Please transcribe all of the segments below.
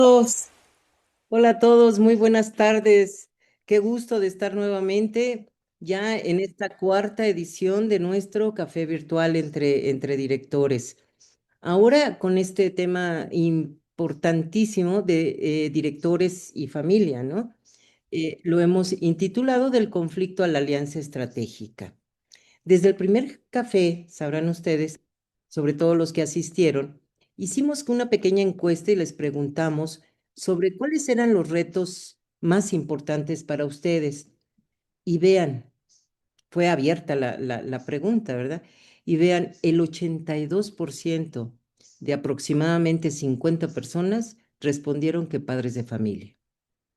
Todos. Hola a todos, muy buenas tardes. Qué gusto de estar nuevamente ya en esta cuarta edición de nuestro café virtual entre directores. Ahora con este tema importantísimo de directores y familia, ¿no? Lo hemos intitulado Del conflicto a la alianza estratégica. Desde el primer café, sabrán ustedes, sobre todo los que asistieron, hicimos una pequeña encuesta y les preguntamos sobre cuáles eran los retos más importantes para ustedes. Y vean, fue abierta la pregunta, ¿verdad? Y vean, el 82% de aproximadamente 50 personas respondieron que padres de familia.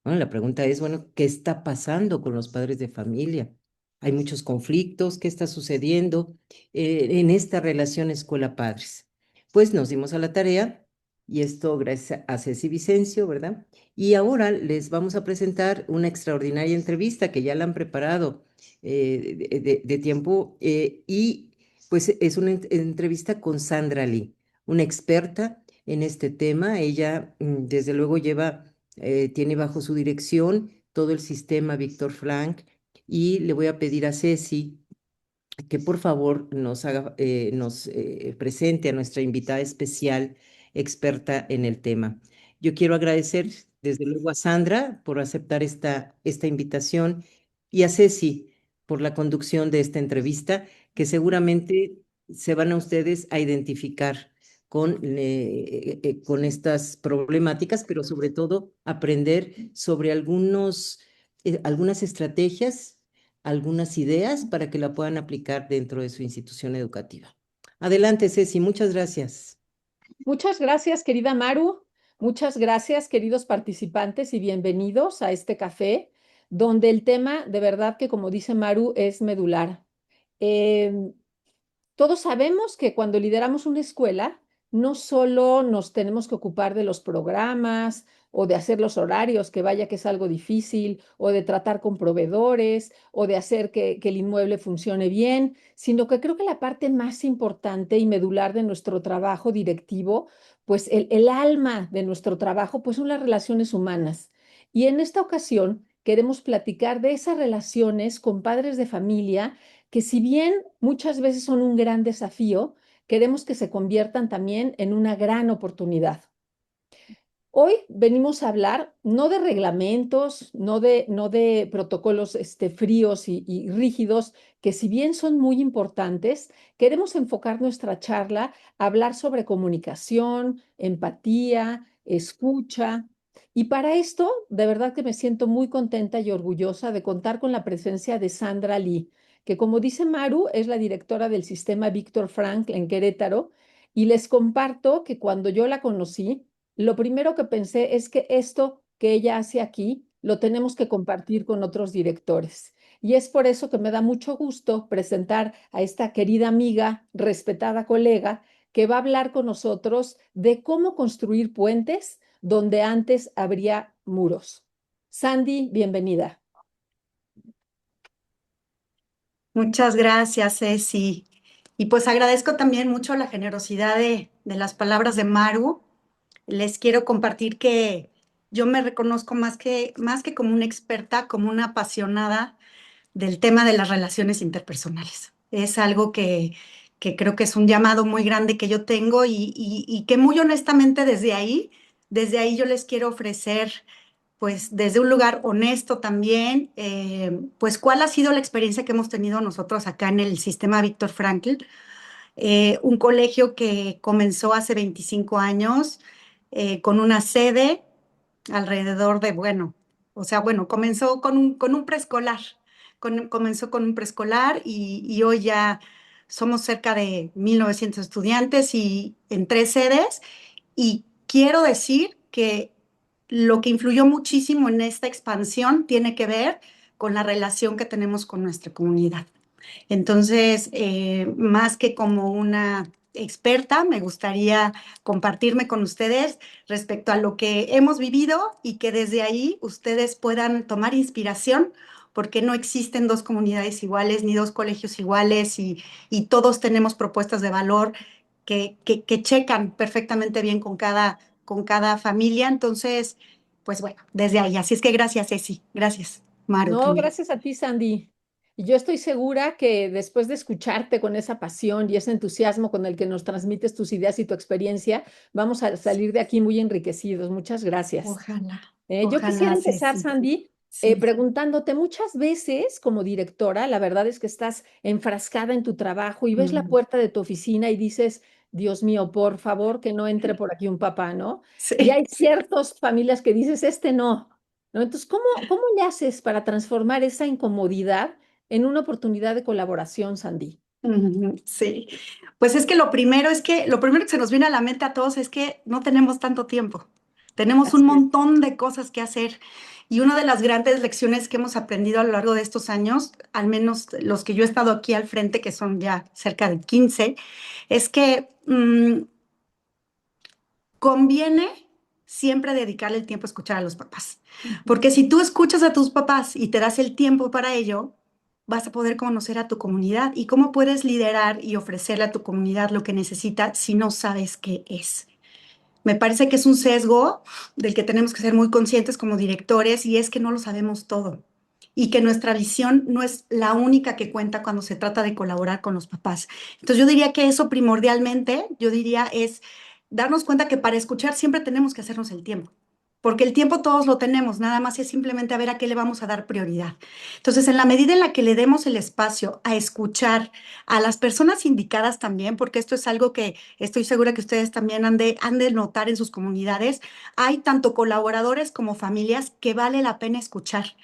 Bueno, la pregunta es, bueno, ¿qué está pasando con los padres de familia? Hay muchos conflictos, ¿qué está sucediendo en esta relación escuela-padres? Pues nos dimos a la tarea, y esto gracias a Ceci Vicencio, ¿verdad? Y ahora les vamos a presentar una extraordinaria entrevista que ya la han preparado de tiempo, y pues es una entrevista con Sandra Lee, una experta en este tema. Ella, desde luego, tiene bajo su dirección todo el sistema Víctor Frank, y le voy a pedir a Ceci que por favor nos presente a nuestra invitada especial, experta en el tema. Yo quiero agradecer desde luego a Sandra por aceptar esta invitación, y a Ceci por la conducción de esta entrevista, que seguramente se van a ustedes a identificar con estas problemáticas, pero sobre todo aprender sobre algunas estrategias, algunas ideas para que la puedan aplicar dentro de su institución educativa. Adelante, Ceci, muchas gracias. Muchas gracias, querida Maru. Muchas gracias, queridos participantes, y bienvenidos a este café, donde el tema, de verdad que, como dice Maru, es medular. Em, Todos sabemos que cuando lideramos una escuela, no solo nos tenemos que ocupar de los programas o de hacer los horarios, que vaya que es algo difícil, o de tratar con proveedores, o de hacer que el inmueble funcione bien, sino que creo que la parte más importante y medular de nuestro trabajo directivo, pues el alma de nuestro trabajo, pues son las relaciones humanas. Y en esta ocasión queremos platicar de esas relaciones con padres de familia que, si bien muchas veces son un gran desafío, queremos que se conviertan también en una gran oportunidad. Hoy venimos a hablar no de reglamentos, no de protocolos fríos y rígidos, que si bien son muy importantes, queremos enfocar nuestra charla a hablar sobre comunicación, empatía, escucha. Y para esto, de verdad que me siento muy contenta y orgullosa de contar con la presencia de Sandra Lee, que, como dice Maru, es la directora del sistema Víctor Frank en Querétaro. Y les comparto que cuando yo la conocí, lo primero que pensé es que esto que ella hace aquí lo tenemos que compartir con otros directores. Y es por eso que me da mucho gusto presentar a esta querida amiga, respetada colega, que va a hablar con nosotros de cómo construir puentes donde antes habría muros. Sandy, bienvenida. Muchas gracias, Ceci. Y pues agradezco también mucho la generosidad de las palabras de Maru. Les quiero compartir que yo me reconozco más que como una experta, como una apasionada del tema de las relaciones interpersonales. Es algo que creo que es un llamado muy grande que yo tengo y que muy honestamente desde ahí yo les quiero ofrecer, pues desde un lugar honesto también, pues cuál ha sido la experiencia que hemos tenido nosotros acá en el sistema Víctor Frankl, un colegio que comenzó hace 25 años con una sede alrededor de, bueno, comenzó con un preescolar, comenzó con un preescolar y hoy ya somos cerca de 1,900 estudiantes y en 3 sedes. Y quiero decir que lo que influyó muchísimo en esta expansión tiene que ver con la relación que tenemos con nuestra comunidad. Entonces, más que como una experta, me gustaría compartirme con ustedes respecto a lo que hemos vivido y que desde ahí ustedes puedan tomar inspiración, porque no existen dos comunidades iguales ni dos colegios iguales y todos tenemos propuestas de valor que checan perfectamente bien con cada con cada familia. Entonces, pues bueno, desde ahí. Así es que gracias, Ceci. Gracias, Maru, No, también. gracias a ti, Sandy. Y yo estoy segura que después de escucharte con esa pasión y ese entusiasmo con el que nos transmites tus ideas y tu experiencia, vamos a salir de aquí muy enriquecidos. Muchas gracias. Ojalá, Yo quisiera ojalá, empezar, Ceci. Sandy, Sí. preguntándote muchas veces como directora, la verdad es que estás enfrascada en tu trabajo y ves la Mm, puerta de tu oficina y dices, Dios mío, por favor, que no entre por aquí un papá, ¿no? Y sí. hay ciertas familias que dices, este no, ¿no? Entonces, ¿cómo le haces para transformar esa incomodidad en una oportunidad de colaboración, Sandy? Sí, pues es que lo primero que se nos viene a la mente a todos es que no tenemos tanto tiempo. Tenemos un Así es. montón de cosas que hacer y una de las grandes lecciones que hemos aprendido a lo largo de estos años, al menos los que yo he estado aquí al frente, que son ya cerca de 15, es que conviene siempre dedicarle el tiempo a escuchar a los papás. Ujú, Porque si tú escuchas a tus papás y te das el tiempo para ello, vas a poder conocer a tu comunidad y cómo puedes liderar y ofrecerle a tu comunidad lo que necesita si no sabes qué es. Me parece que es un sesgo del que tenemos que ser muy conscientes como directores y es que no lo sabemos todo y que nuestra visión no es la única que cuenta cuando se trata de colaborar con los papás. Entonces yo diría que eso primordialmente, yo diría es darnos cuenta que para escuchar siempre tenemos que hacernos el tiempo. Porque el tiempo todos lo tenemos, nada más es simplemente a ver a qué le vamos a dar prioridad. Entonces, en la medida en la que le demos el espacio a escuchar a las personas indicadas también, porque esto es algo que estoy segura que ustedes también han de notar en sus comunidades, hay tanto colaboradores como familias que vale la pena escuchar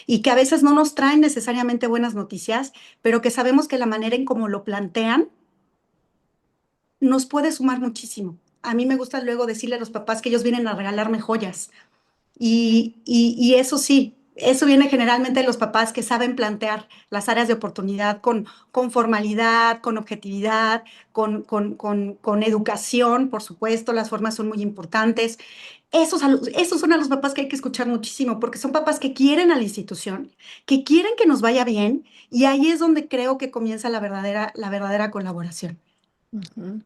y que a veces no nos traen necesariamente buenas noticias, pero que sabemos que la manera en cómo lo plantean nos puede sumar muchísimo. A mí me gusta luego decirle a los papás que ellos vienen a regalarme joyas y eso sí, eso viene generalmente de los papás que saben plantear las áreas de oportunidad con formalidad, con objetividad, con educación, por supuesto, las formas son muy importantes. Esos son a los papás que hay que escuchar muchísimo, porque son papás que quieren a la institución, que quieren que nos vaya bien, y ahí es donde creo que comienza la verdadera colaboración. ujú.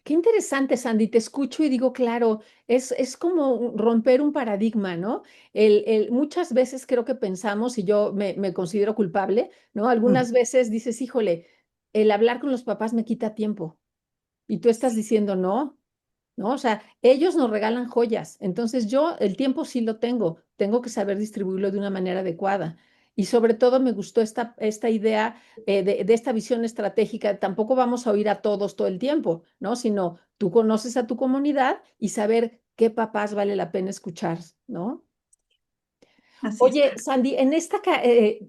Qué interesante, Sandy. Te escucho y digo, claro, es como romper un paradigma, ¿no? Muchas veces creo que pensamos, y yo me considero culpable, ¿no? Mm. Algunas veces dices, híjole, el hablar con los papás me quita tiempo. Y tú estás diciendo, no, ¿no? O sea, ellos nos regalan joyas, entonces yo el tiempo sí lo tengo que saber distribuirlo de una manera adecuada. Y sobre todo me gustó esta idea de esta visión estratégica. Tampoco vamos a oír a todos todo el tiempo, ¿no? Sino tú conoces a tu comunidad y saber qué papás vale la pena escuchar, ¿no? Así Oye, está. Sandy,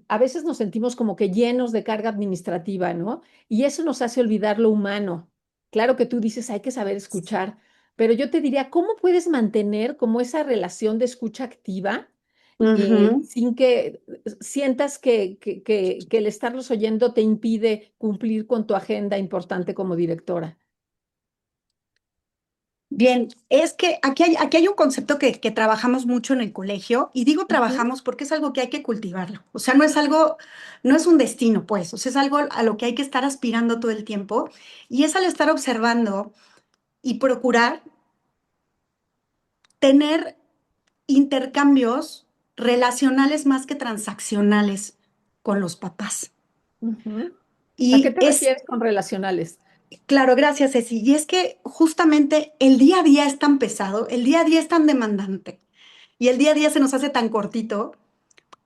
a veces nos sentimos como que llenos de carga administrativa, ¿no? Y eso nos hace olvidar lo humano. Claro que tú dices, hay que saber escuchar, pero yo te diría, ¿cómo puedes mantener como esa relación de escucha activa Ujú. sin que sientas que el estarlos oyendo te impide cumplir con tu agenda importante como directora? Bien, es que aquí hay un concepto que trabajamos mucho en el colegio, y digo Ujú, trabajamos porque es algo que hay que cultivarlo. O sea, no es algo, no es un destino, pues, o sea, es algo a lo que hay que estar aspirando todo el tiempo, y es al estar observando y procurar tener intercambios relacionales más que transaccionales con los papás. ujú. ¿A qué Y te es, refieres con relacionales? claro, gracias, Ceci, y es que justamente el día a día es tan pesado, el día a día es tan demandante y el día a día se nos hace tan cortito,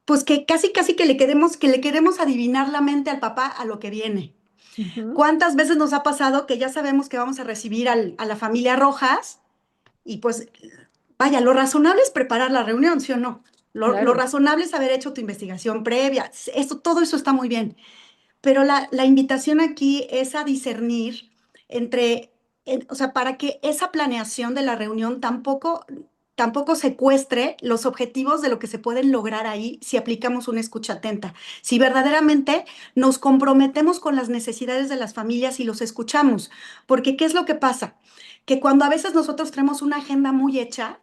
pues que casi que le queremos adivinar la mente al papá a lo que viene. Ujú, ¿Cuántas veces nos ha pasado que ya sabemos que vamos a recibir a la familia Rojas y pues, vaya, lo razonable es preparar la reunión, ¿sí o no? Lo claro. razonable es haber hecho tu investigación previa, todo eso está muy bien, pero la invitación aquí es a discernir entre, o sea, para que esa planeación de la reunión tampoco secuestre los objetivos de lo que se pueden lograr ahí si aplicamos una escucha atenta. Si verdaderamente nos comprometemos con las necesidades de las familias y los escuchamos. Porque ¿qué es lo que pasa? Que cuando a veces nosotros tenemos una agenda muy hecha,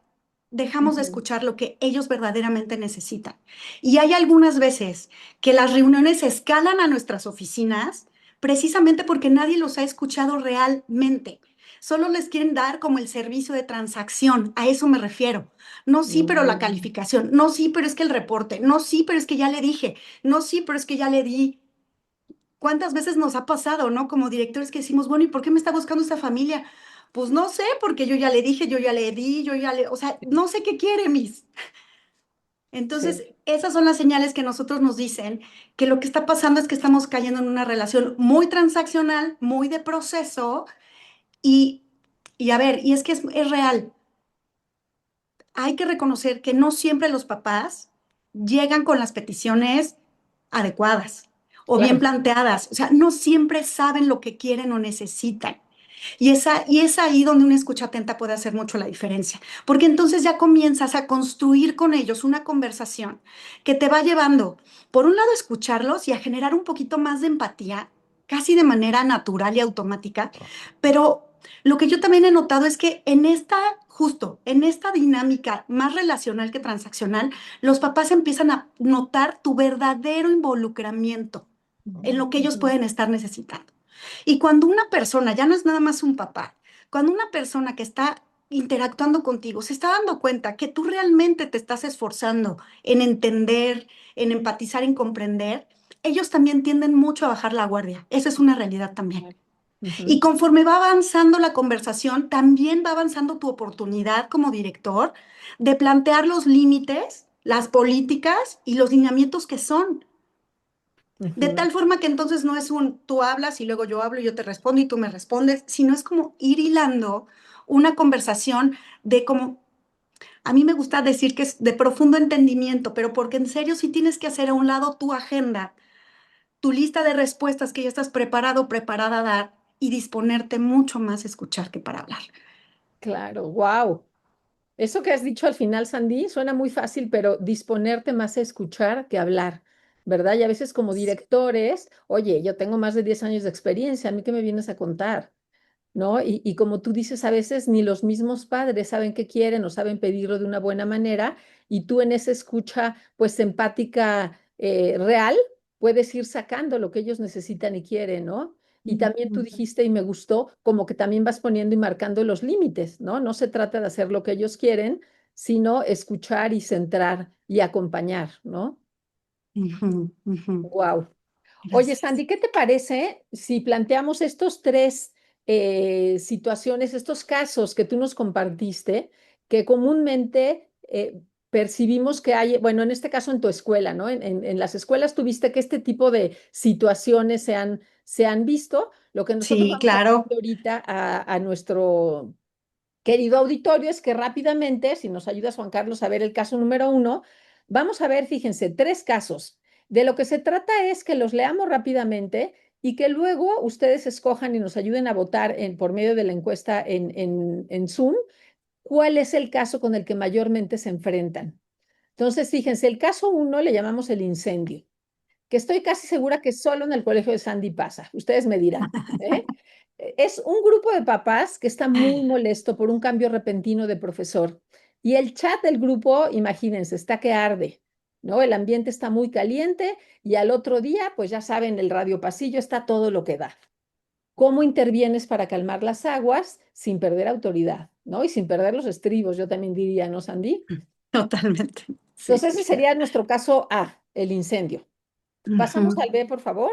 dejamos de Ujú, escuchar lo que ellos verdaderamente necesitan. Y hay algunas veces que las reuniones escalan a nuestras oficinas precisamente porque nadie los ha escuchado realmente. solo les quieren dar como el servicio de transacción, a eso me refiero. No, sí, pero la calificación, no, sí, pero es que el reporte, no, sí, pero es que ya le dije, no, sí, pero es que ya le di. ¿Cuántas veces nos ha pasado, no? Como directores que decimos, bueno, ¿y por qué me está buscando esta familia? Pues no sé, porque yo ya le dije, yo ya le di, o sea, no sé qué quiere, mis. Sí, Entonces, esas son las señales que nosotros nos dicen que lo que está pasando es que estamos cayendo en una relación muy transaccional, muy de proceso y, y a ver, y es que es real. Hay que reconocer que no siempre los papás llegan con las peticiones adecuadas o bien claro. planteadas. O sea, no siempre saben lo que quieren o necesitan. Y es ahí donde una escucha atenta puede hacer mucho la diferencia, porque entonces ya comienzas a construir con ellos una conversación que te va llevando, por un lado, a escucharlos y a generar un poquito más de empatía, casi de manera natural y automática, pero lo que yo también he notado es que justo en esta dinámica más relacional que transaccional, los papás empiezan a notar tu verdadero involucramiento en lo que ellos Ujú. pueden estar necesitando. Y cuando una persona, ya no es nada más un papá, cuando una persona que está interactuando contigo se está dando cuenta que tú realmente te estás esforzando en entender, en empatizar, en comprender, ellos también tienden mucho a bajar la guardia. Esa es una realidad también. Y Ujú. conforme va avanzando la conversación, también va avanzando tu oportunidad como director de plantear los límites, las políticas y los lineamientos que son. De Ujú. tal forma que entonces no es un tú hablas y luego yo hablo y yo te respondo y tú me respondes, sino es como ir hilando una conversación de como, a mí me gusta decir que es de profundo entendimiento, pero porque en serio sí tienes que hacer a un lado tu agenda, tu lista de respuestas que ya estás preparado, preparada a dar y disponerte mucho más a escuchar que para hablar. Claro, wow. Eso que has dicho al final, Sandy, suena muy fácil, pero disponerte más a escuchar que hablar, ¿verdad? Y a veces como directores, oye, yo tengo más de 10 años de experiencia, ¿a mí qué me vienes a contar? ¿No? Y como tú dices, a veces ni los mismos padres saben qué quieren o saben pedirlo de una buena manera, y tú en esa escucha, pues empática, real, puedes ir sacando lo que ellos necesitan y quieren, ¿no? Y también tú dijiste, y me gustó, como que también vas poniendo y marcando los límites, ¿no? No se trata de hacer lo que ellos quieren, sino escuchar y centrar y acompañar, ¿no? Ujú, ujú. Wow. Oye, Gracias. Sandy, ¿qué te parece si planteamos estos tres situaciones, estos casos que tú nos compartiste, que comúnmente percibimos que hay, bueno, en este caso en tu escuela, ¿no? En las escuelas tuviste que este tipo de situaciones se han visto. Lo que nosotros Sí, vamos a pedir claro. ahorita a nuestro querido auditorio es que rápidamente, si nos ayudas, Juan Carlos, a ver el caso número uno, vamos a ver, fíjense, tres casos. De lo que se trata es que los leamos rápidamente y que luego ustedes escojan y nos ayuden a votar por medio de la encuesta en Zoom cuál es el caso con el que mayormente se enfrentan. Entonces, fíjense, el caso uno le llamamos el incendio, que estoy casi segura que solo en el colegio de Sandy pasa. Ustedes me dirán, ¿eh? Es un grupo de papás que está muy molesto por un cambio repentino de profesor. Y el chat del grupo, imagínense, está que arde, ¿no? El ambiente está muy caliente y al otro día, pues ya saben, el radio pasillo está todo lo que da. ¿Cómo intervienes para calmar las aguas sin perder autoridad, ¿no? Y sin perder los estribos, yo también diría, ¿no, Sandy? Totalmente. Sí, Entonces, ese claro. sería nuestro caso A, el incendio. Pasamos Ujú. al B, por favor.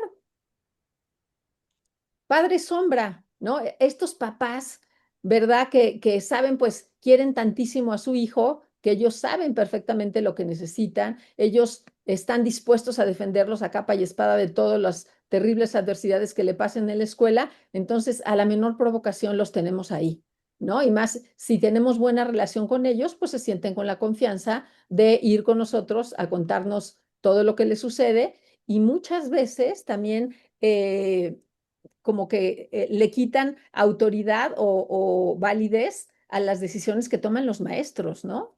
Padre sombra, ¿no? Estos papás, ¿verdad? Que saben, pues, quieren tantísimo a su hijo, que ellos saben perfectamente lo que necesitan, ellos están dispuestos a defenderlos a capa y espada de todas las terribles adversidades que le pasen en la escuela, entonces a la menor provocación los tenemos ahí, ¿no? Y más, si tenemos buena relación con ellos, pues se sienten con la confianza de ir con nosotros a contarnos todo lo que les sucede y muchas veces también como que le quitan autoridad o validez a las decisiones que toman los maestros, ¿no?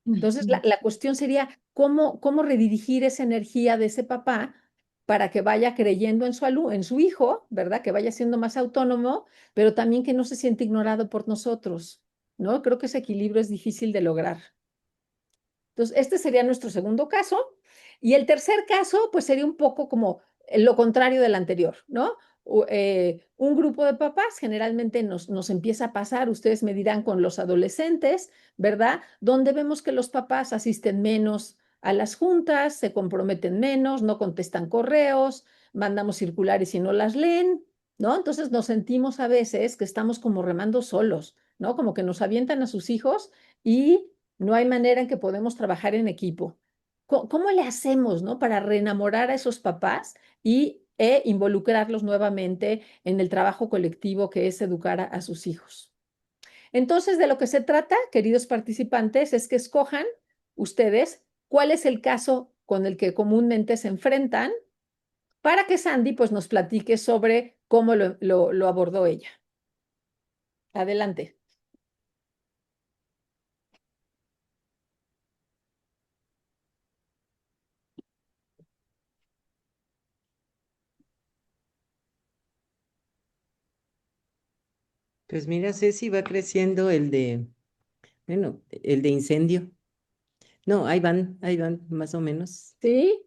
Entonces, la, Ujú. la cuestión sería cómo redirigir esa energía de ese papá para que vaya creyendo en su hijo, ¿verdad? Que vaya siendo más autónomo, pero también que no se siente ignorado por nosotros, ¿no? Creo que ese equilibrio es difícil de lograr. Entonces, este sería nuestro segundo caso. Y el tercer caso, pues sería un poco como lo contrario del anterior, ¿no? un grupo de papás, generalmente nos empieza a pasar, ustedes me dirán con los adolescentes, ¿verdad? Donde vemos que los papás asisten menos a las juntas, se comprometen menos, no contestan correos, mandamos circulares y no las leen, ¿no? Entonces nos sentimos a veces que estamos como remando solos, ¿no? Como que nos avientan a sus hijos y no hay manera en que podemos trabajar en equipo. ¿Cómo le hacemos, ¿no? Para reenamorar a esos papás e involucrarlos nuevamente en el trabajo colectivo que es educar a sus hijos. Entonces, de lo que se trata, queridos participantes, es que escojan ustedes cuál es el caso con el que comúnmente se enfrentan para que Sandy pues nos platique sobre cómo lo abordó ella. Adelante. Pues mira, Ceci, va creciendo bueno, el de incendio. No, ahí van, más o menos. ¿Sí?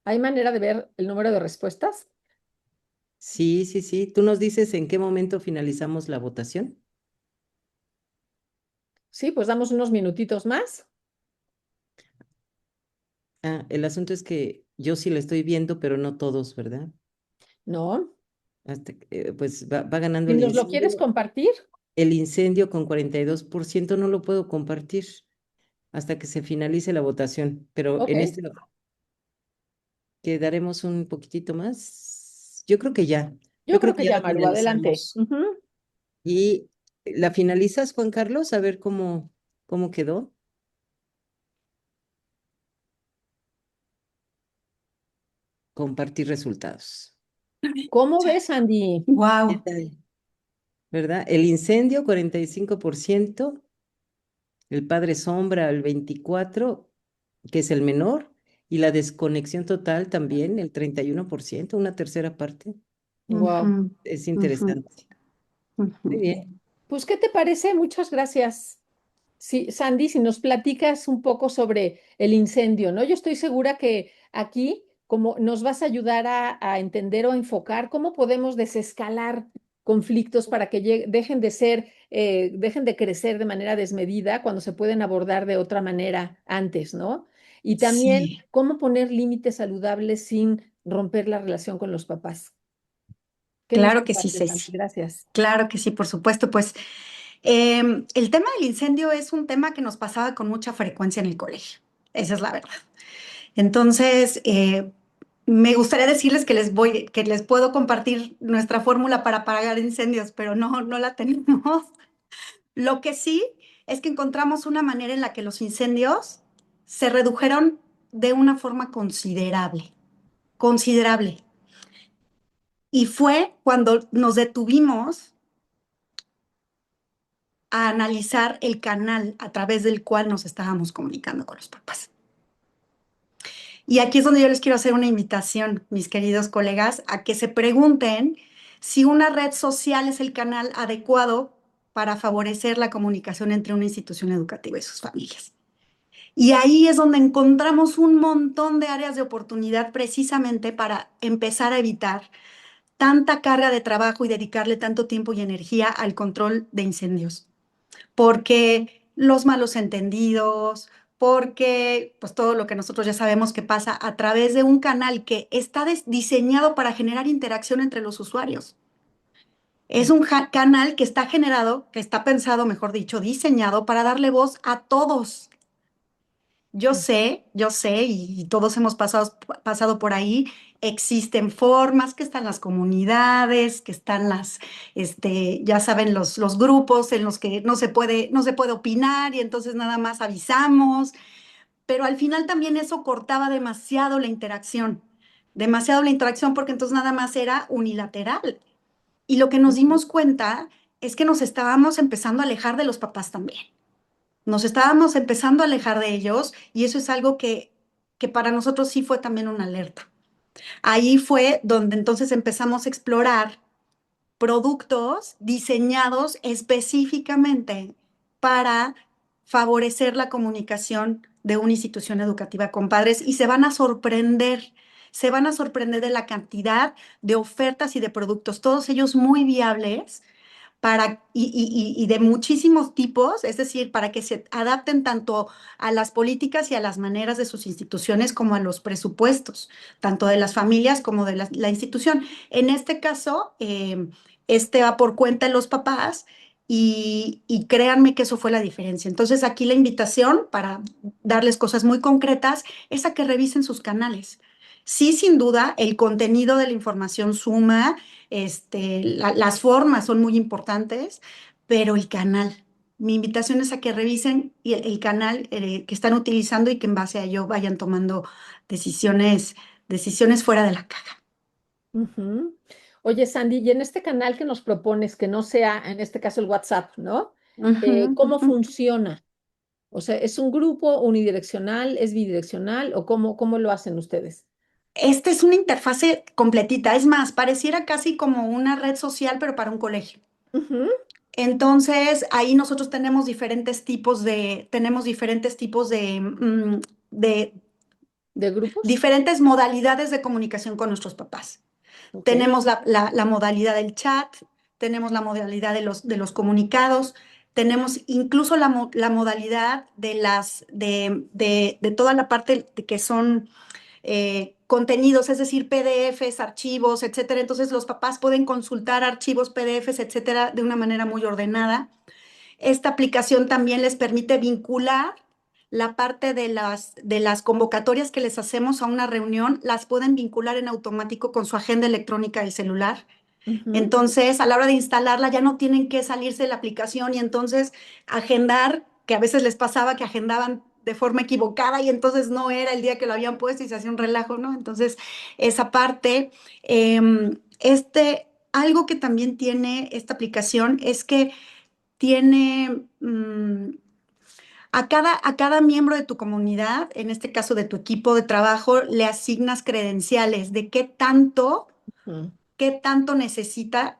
¿Hay manera de ver el número de respuestas? Sí, sí, sí. ¿Tú nos dices en qué momento finalizamos la votación? Sí, pues damos unos minutitos más. Ah, el asunto es que yo sí la estoy viendo, pero no todos, ¿verdad? ¿No? Pues va ganando Si nos lo quieres compartir, el incendio con 42%. No lo puedo compartir hasta que se finalice la votación, pero ok. en este quedaremos un poquitito más. Yo creo que ya, Yo yo creo creo que que ya ya, la Maru, adelante. finalizamos. ¿Y la finalizas, Juan Carlos? A ver cómo quedó. Compartir resultados. ¿Cómo ves, Andy? ¿Qué Wow. tal? ¿Verdad? El incendio, 45%, el padre sombra, el 24%, que es el menor, y la desconexión total también, el 31%, una tercera parte. Wow. Es interesante. Muy bien. Pues, ¿qué te parece? Muchas gracias. Sí, Sandy, si nos platicas un poco sobre el incendio, ¿no? Yo estoy segura que aquí, como nos vas a ayudar a entender o enfocar cómo podemos desescalar conflictos para que dejen de crecer de manera desmedida cuando se pueden abordar de otra manera antes, ¿no? Y también Sí, cómo poner límites saludables sin romper la relación con los papás. ¿Qué nos claro que sí, compartes, Sandy? Ceci. Gracias. Claro que sí, por supuesto. Pues el tema del incendio es un tema que nos pasaba con mucha frecuencia en el colegio. Esa es la verdad. Entonces, me gustaría decirles que les puedo compartir nuestra fórmula para apagar incendios, pero no la tenemos. Lo que sí es que encontramos una manera en la que los incendios se redujeron de una forma considerable, considerable. Y fue cuando nos detuvimos a analizar el canal a través del cual nos estábamos comunicando con los papás. Y aquí es donde yo les quiero hacer una invitación, mis queridos colegas, a que se pregunten si una red social es el canal adecuado para favorecer la comunicación entre una institución educativa y sus familias. Y ahí es donde encontramos un montón de áreas de oportunidad precisamente para empezar a evitar tanta carga de trabajo y dedicarle tanto tiempo y energía al control de incendios. Porque los malos entendidos, porque pues todo lo que nosotros ya sabemos que pasa a través de un canal que está diseñado para generar interacción entre los usuarios. Es un canal que está generado, que está pensado, mejor dicho, diseñado para darle voz a todos. Yo sé, y todos hemos pasado por ahí, existen formas, que están las comunidades, que están ya saben, los grupos en los que no se puede opinar y entonces nada más avisamos, pero al final también eso cortaba demasiado la interacción porque entonces nada más era unilateral. Y lo que nos dimos cuenta es que nos estábamos empezando a alejar de los papás también. Nos estábamos empezando a alejar de ellos y eso es algo que para nosotros sí fue también una alerta. Ahí fue donde entonces empezamos a explorar productos diseñados específicamente para favorecer la comunicación de una institución educativa con padres y se van a sorprender se van a sorprender de la cantidad de ofertas y de productos, todos ellos muy viables y de muchísimos tipos, es decir, para que se adapten tanto a las políticas y a las maneras de sus instituciones como a los presupuestos, tanto de las familias como de la institución. En este caso, este va por cuenta de los papás y créanme que eso fue la diferencia. Entonces, aquí la invitación para darles cosas muy concretas es a que revisen sus canales. Sí, sin duda, el contenido de la información suma, las formas son muy importantes, pero el canal. Mi invitación es a que revisen el canal que están utilizando y que en base a ello vayan tomando decisiones fuera de la caja. Ujú. Oye, Sandy, y en este canal que nos propones, que no sea, en este caso, el WhatsApp, ¿no? Ujú, ¿Cómo ujú. funciona? O sea, ¿es un grupo unidireccional, es bidireccional o cómo lo hacen ustedes? Esta es una interfase completita, es más, pareciera casi como una red social, pero para un colegio. Ujú. Entonces, ahí nosotros tenemos de ¿De grupos? diferentes modalidades de comunicación con nuestros papás. Ok, Tenemos la modalidad del chat, tenemos la modalidad de los comunicados, tenemos incluso la modalidad de toda la parte que son contenidos, es decir, PDFs, archivos, etcétera. Entonces los papás pueden consultar archivos, PDFs, etcétera, de una manera muy ordenada. Esta aplicación también les permite vincular la parte de las convocatorias que les hacemos a una reunión, las pueden vincular en automático con su agenda electrónica del celular. ujú, Entonces, a la hora de instalarla, ya no tienen que salirse de la aplicación y entonces agendar, que a veces les pasaba que agendaban de forma equivocada y entonces no era el día que lo habían puesto y se hacía un relajo, ¿no? Entonces, esa parte, algo que también tiene esta aplicación es que tiene a cada miembro de tu comunidad, en este caso de tu equipo de trabajo, le asignas credenciales de ujú. qué tanto necesita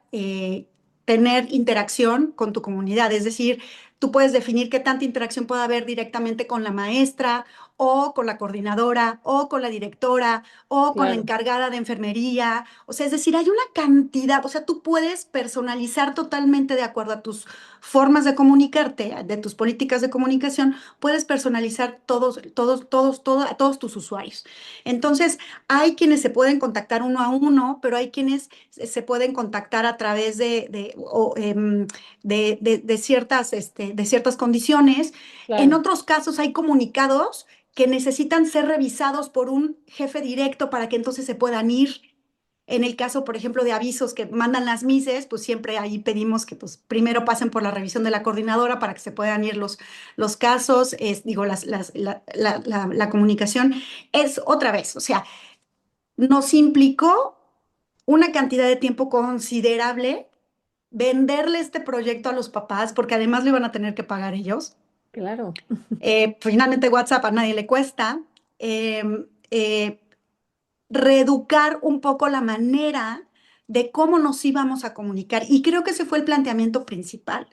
tener interacción con tu comunidad. Es decir, tú puedes definir qué tanta interacción puede haber directamente con la maestra o con la coordinadora o con la directora o con la Claro. encargada de enfermería. O sea, es decir, hay una cantidad, o sea, tú puedes personalizar totalmente de acuerdo a tus formas de comunicarte, de tus políticas de comunicación, puedes personalizar a todos tus usuarios. Entonces, hay quienes se pueden contactar uno a uno, pero hay quienes se pueden contactar a través de ciertas condiciones. En Claro. otros casos hay comunicados que necesitan ser revisados por un jefe directo para que entonces se puedan ir. En el caso, por ejemplo, de avisos que mandan las MISES, pues siempre ahí pedimos que pues, primero pasen por la revisión de la coordinadora para que se puedan ir los casos, digo, la comunicación. Es otra vez, o sea, nos implicó una cantidad de tiempo considerable venderle este proyecto a los papás, porque además lo iban a tener que pagar ellos. Claro. Finalmente WhatsApp a nadie le cuesta. Eh, eh, Reeducar un poco la manera de cómo nos íbamos a comunicar. Y creo que ese fue el planteamiento principal.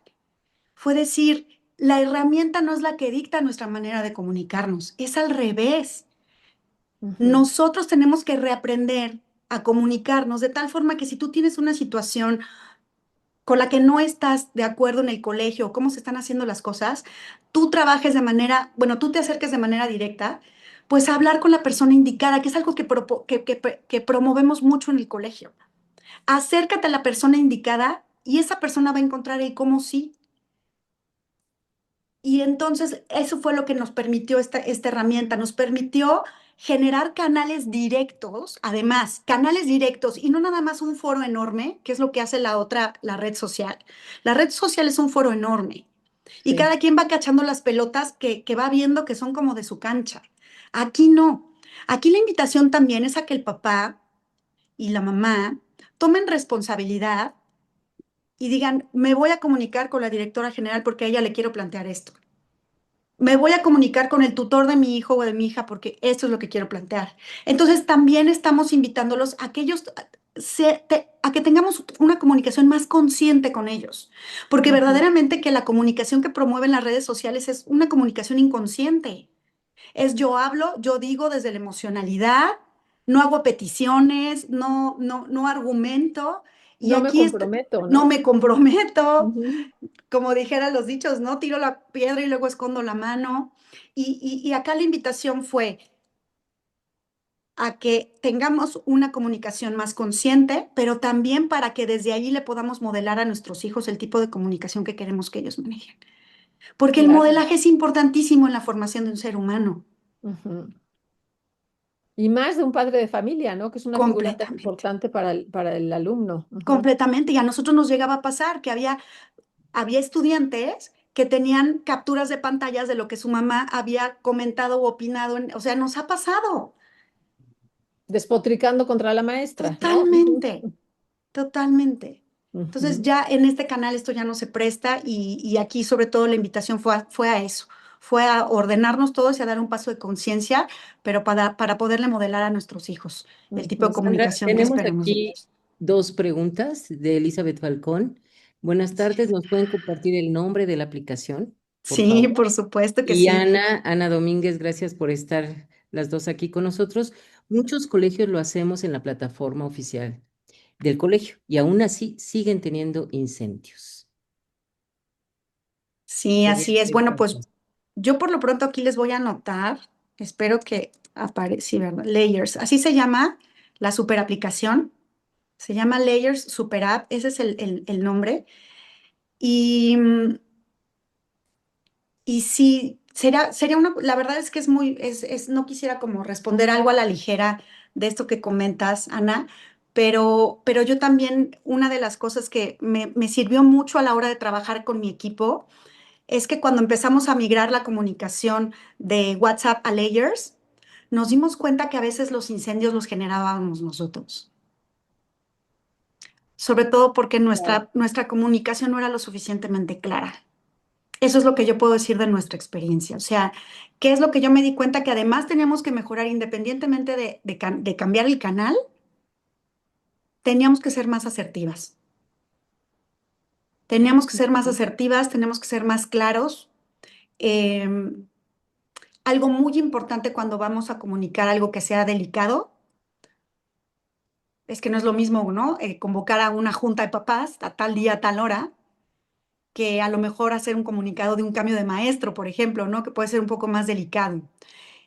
Fue decir, la herramienta no es la que dicta nuestra manera de comunicarnos, es al revés. Ujú. Nosotros tenemos que reaprender a comunicarnos de tal forma que si tú tienes una situación con la que no estás de acuerdo en el colegio o cómo se están haciendo las cosas, tú te acerques de manera directa, pues a hablar con la persona indicada, que es algo que promovemos mucho en el colegio. Acércate a la persona indicada y esa persona va a encontrar el cómo sí. Y entonces eso fue lo que nos permitió esta herramienta, nos permitió generar canales directos, además, canales directos y no nada más un foro enorme, que es lo que hace la red social. La red social es un foro enorme y Sí. cada quien va cachando las pelotas que va viendo que son como de su cancha. Aquí no. Aquí la invitación también es a que el papá y la mamá tomen responsabilidad y digan, me voy a comunicar con la directora general porque a ella le quiero plantear esto. Me voy a comunicar con el tutor de mi hijo o de mi hija porque esto es lo que quiero plantear. Entonces, también estamos invitándolos a que tengamos una comunicación más consciente con ellos, porque Ujú. verdaderamente que la comunicación que promueven las redes sociales es una comunicación inconsciente. Es yo hablo, yo digo desde la emocionalidad, no hago peticiones, no argumento, y No me aquí comprometo, no ¿no? me comprometo, Ujú. como dijeran los dichos, no tiro la piedra y luego escondo la mano. Y acá la invitación fue a que tengamos una comunicación más consciente, pero también para que desde ahí le podamos modelar a nuestros hijos el tipo de comunicación que queremos que ellos manejen. Porque el Claro. modelaje es importantísimo en la formación de un ser humano, Ujú. Y más de un padre de familia, ¿no? Que es una figura tan completamente, importante para el alumno. Ujú. completamente. Y a nosotros nos llegaba a pasar que había estudiantes que tenían capturas de pantallas de lo que su mamá había comentado o opinado, o sea, nos ha pasado. Despotricando contra la maestra, ¿no? Ujú. Totalmente, totalmente. Entonces Ujú. ya en este canal esto ya no se presta y aquí sobre todo la invitación fue a eso, fue a ordenarnos todos y a dar un paso de conciencia, pero para poderle modelar a nuestros hijos el tipo de Ujú. Sandra, comunicación que tenemos esperamos de aquí ellos. dos preguntas de Elizabeth Falcón. Buenas tardes, ¿nos pueden compartir el nombre de la aplicación, por Sí, favor? por supuesto que Y sí. Ana Domínguez, gracias por estar las dos aquí con nosotros. Muchos colegios lo hacemos en la plataforma oficial del colegio y aún así siguen teniendo incendios. Sí, Sería así es. Bueno, pues interesante. yo por lo pronto aquí les voy a anotar, espero que aparezca, sí, ¿verdad? Layers, así se llama la super aplicación, se llama Layers Super App, ese es el nombre. Y, y sí, sería una, la verdad es que es muy, no quisiera como responder algo a la ligera de esto que comentas, Ana, pero yo también, una de las cosas que me sirvió mucho a la hora de trabajar con mi equipo, es que cuando empezamos a migrar la comunicación de WhatsApp a Layers, nos dimos cuenta que a veces los incendios los generábamos nosotros, sobre todo porque Claro. nuestra comunicación no era lo suficientemente clara. Eso es lo que yo puedo decir de nuestra experiencia. O sea, ¿qué es lo que yo me di cuenta? Que además teníamos que mejorar independientemente de cambiar el canal, teníamos que ser más asertivas. Teníamos que ser más Ujú. asertivas, tenemos que ser más claros. Em, Algo muy importante cuando vamos a comunicar algo que sea delicado es que no es lo mismo, ¿no? Convocar a una junta de papás a tal día, a tal hora, que a lo mejor hacer un comunicado de un cambio de maestro, por ejemplo, ¿no? Que puede ser un poco más delicado.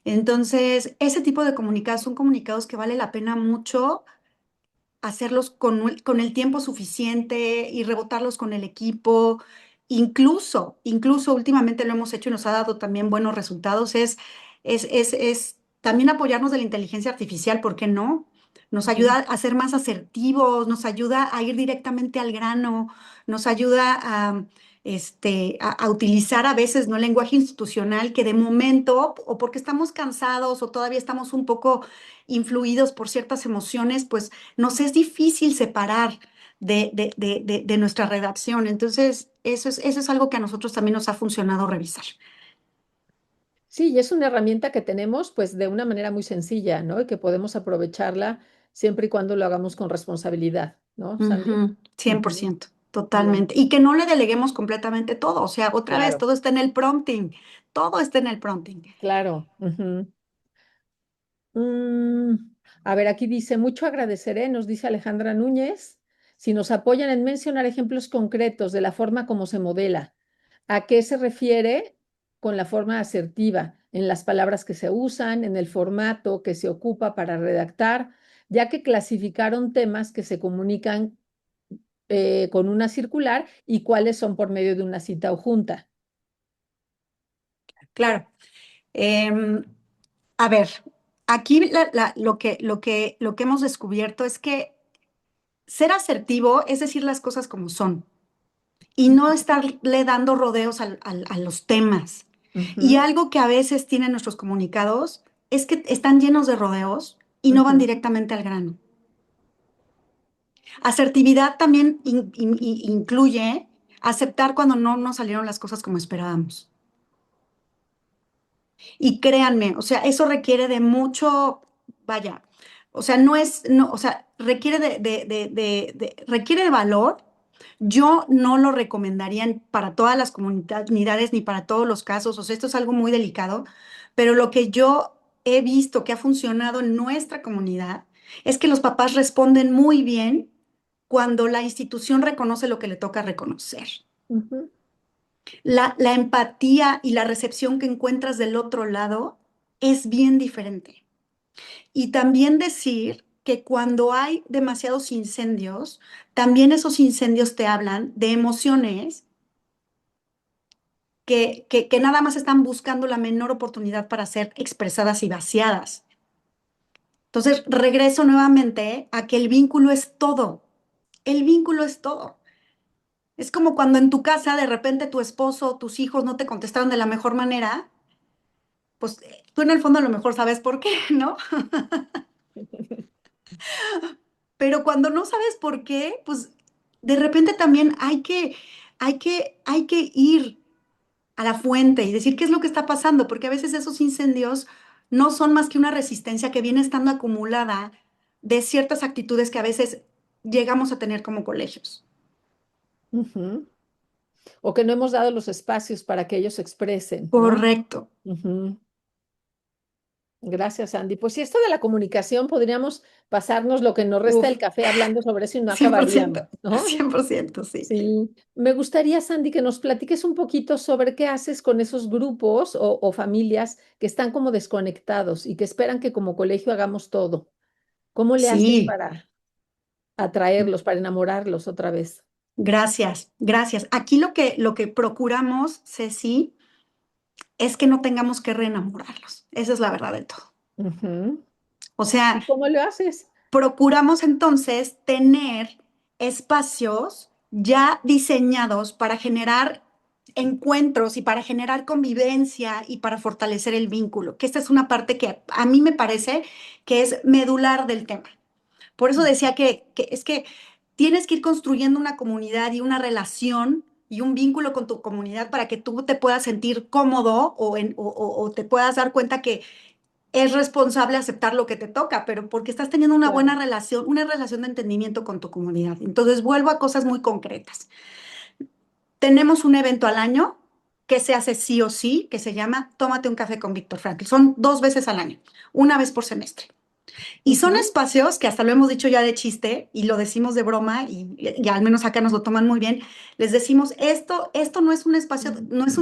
Entonces, ese tipo de comunicados son comunicados que vale la pena mucho hacerlos con el tiempo suficiente y rebotarlos con el equipo. Incluso últimamente lo hemos hecho y nos ha dado también buenos resultados, es también apoyarnos de la inteligencia artificial, ¿por qué no? Nos Ujú. ayuda a ser más asertivos, nos ayuda a ir directamente al grano, nos ayuda a utilizar a veces no el lenguaje institucional que de momento, o porque estamos cansados o todavía estamos un poco influidos por ciertas emociones, pues nos es difícil separar de nuestra redacción. Entonces, eso es algo que a nosotros también nos ha funcionado revisar. Sí, y es una herramienta que tenemos pues de una manera muy sencilla, ¿no? Y que podemos aprovecharla siempre y cuando lo hagamos con responsabilidad, ¿no, Sandy? Ujú, cien por Ujú. ciento, Bien, totalmente. Y que no le deleguemos completamente todo. O sea, otra vez, claro, todo está en el prompting. Todo está en el prompting. claro. Ujú. Mm, a ver, aquí dice, mucho agradeceré, nos dice Alejandra Núñez, si nos apoyan en mencionar ejemplos concretos de la forma como se modela. ¿A qué se refiere con la forma asertiva? En las palabras que se usan, en el formato que se ocupa para redactar, ya que clasificaron temas que se comunican con una circular y cuáles son por medio de una cita o junta. Claro. Em, a ver, aquí lo que hemos descubierto es que ser asertivo es decir las cosas como son y no estarle dando rodeos a los temas. Y Ujú, algo que a veces tienen nuestros comunicados es que están llenos de rodeos y no van ujú. directamente al grano. Asertividad también incluye aceptar cuando no nos salieron las cosas como esperábamos. Y créanme, o sea, eso requiere de mucho, vaya, o sea, o sea, requiere requiere de valor. Yo no lo recomendaría para todas las comunidades ni para todos los casos, o sea, esto es algo muy delicado, pero lo que yo he visto que ha funcionado en nuestra comunidad es que los papás responden muy bien cuando la institución reconoce lo que le toca reconocer. Ujú. La empatía y la recepción que encuentras del otro lado es bien diferente. Y también decir que cuando hay demasiados incendios, también esos incendios te hablan de emociones que nada más están buscando la menor oportunidad para ser expresadas y vaciadas. Entonces, regreso nuevamente a que el vínculo es todo. El vínculo es todo. Es como cuando en tu casa de repente tu esposo o tus hijos no te contestaron de la mejor manera, pues tú en el fondo a lo mejor sabes por qué, ¿no? Pero cuando no sabes por qué, pues de repente también hay que ir a la fuente y decir qué es lo que está pasando, porque a veces esos incendios no son más que una resistencia que viene estando acumulada de ciertas actitudes que a veces llegamos a tener como colegios. Ujú. O que no hemos dado los espacios para que ellos se expresen, ¿no? Correcto. Ujú. Gracias, Andy. Pues si esto de la comunicación podríamos pasarnos lo que nos resta Uf, del café hablando sobre eso y no 100%, acabaríamos, ¿no? 100%, sí. Sí. Me gustaría, Sandy, que nos platiques un poquito sobre qué haces con esos grupos o familias que están como desconectados y que esperan que como colegio hagamos todo. ¿Cómo le haces Sí, para atraerlos, para enamorarlos otra vez? gracias, gracias. Aquí lo que procuramos, Ceci, es que no tengamos que reenamorarlos. Esa es la verdad de todo. Ujú. O sea, ¿Y cómo lo haces? procuramos entonces tener espacios ya diseñados para generar encuentros y para generar convivencia y para fortalecer el vínculo, que esta es una parte que a mí me parece que es medular del tema. Por eso decía que es que tienes que ir construyendo una comunidad y una relación y un vínculo con tu comunidad para que tú te puedas sentir cómodo o te puedas dar cuenta que es responsable aceptar lo que te toca, pero porque estás teniendo Claro. una relación de entendimiento con tu comunidad. Entonces vuelvo a cosas muy concretas. Tenemos un evento al año que se hace sí o sí, que se llama Tómate un café con Víctor Frankl. Son 2 veces al año, una vez por semestre. Y son Ujú. espacios que hasta lo hemos dicho ya de chiste y lo decimos de broma y al menos acá nos lo toman muy bien. Les decimos, esto no es un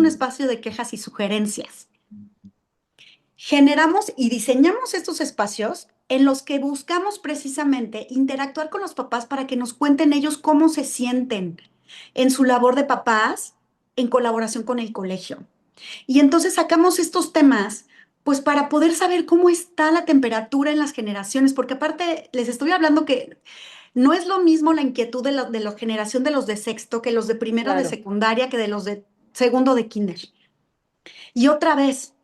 espacio de quejas y sugerencias. Generamos y diseñamos estos espacios en los que buscamos precisamente interactuar con los papás para que nos cuenten ellos cómo se sienten en su labor de papás en colaboración con el colegio. Y entonces sacamos estos temas, pues para poder saber cómo está la temperatura en las generaciones, porque aparte les estoy hablando que no es lo mismo la inquietud de la generación de los de sexto que los de primero de Claro, secundaria que de los de segundo de kinder. Y otra vez,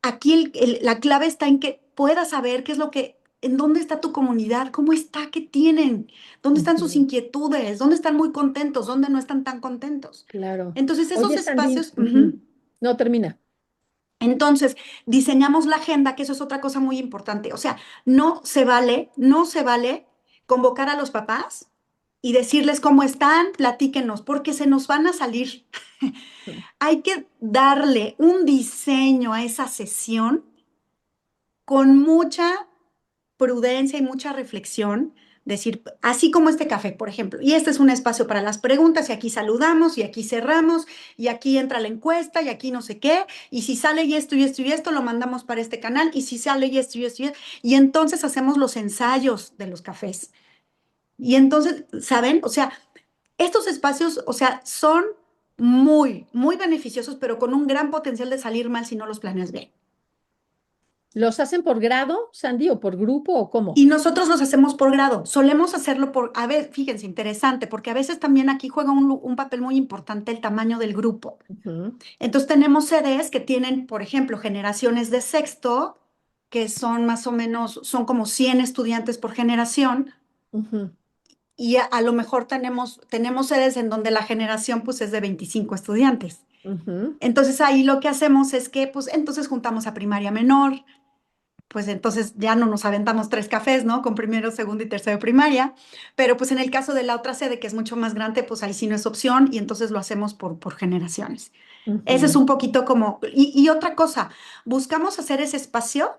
aquí la clave está en que puedas saber qué es lo que, en dónde está tu comunidad, cómo está, qué tienen, dónde están sus ujú, inquietudes, dónde están muy contentos, dónde no están tan contentos. claro. Entonces, esos Oye, Sandy, espacios, ujú. No termina. entonces, diseñamos la agenda, que eso es otra cosa muy importante. O sea, no se vale convocar a los papás y decirles cómo están, platíquenos, porque se nos van a salir. Hay que darle un diseño a esa sesión con mucha prudencia y mucha reflexión, decir, así como este café, por ejemplo, y este es un espacio para las preguntas, y aquí saludamos, y aquí cerramos, y aquí entra la encuesta, y aquí no sé qué, y si sale y esto y esto y esto, lo mandamos para este canal, y si sale y esto y esto y esto, y entonces hacemos los ensayos de los cafés. Y entonces, ¿saben? O sea, estos espacios, o sea, son muy, muy beneficiosos, pero con un gran potencial de salir mal si no los planeas bien. ¿Los hacen por grado, Sandy, o por grupo, o cómo? Y nosotros los hacemos por grado. Solemos hacerlo a ver, fíjense, interesante, porque a veces también aquí juega un papel muy importante el tamaño del grupo. Ujú, Entonces tenemos sedes que tienen, por ejemplo, generaciones de sexto, que son más o menos, son como 100 estudiantes por generación, ujú, y a lo mejor tenemos sedes en donde la generación pues es de 25 estudiantes. ujú, Entonces ahí lo que hacemos es que pues entonces juntamos a primaria menor, pues entonces ya no nos aventamos 3 cafés, ¿no? Con primero, segundo y tercero de primaria, pero pues en el caso de la otra sede, que es mucho más grande, pues ahí sí no es opción y entonces lo hacemos por generaciones. Ese es ujú. un poquito como, y otra cosa, buscamos hacer ese espacio,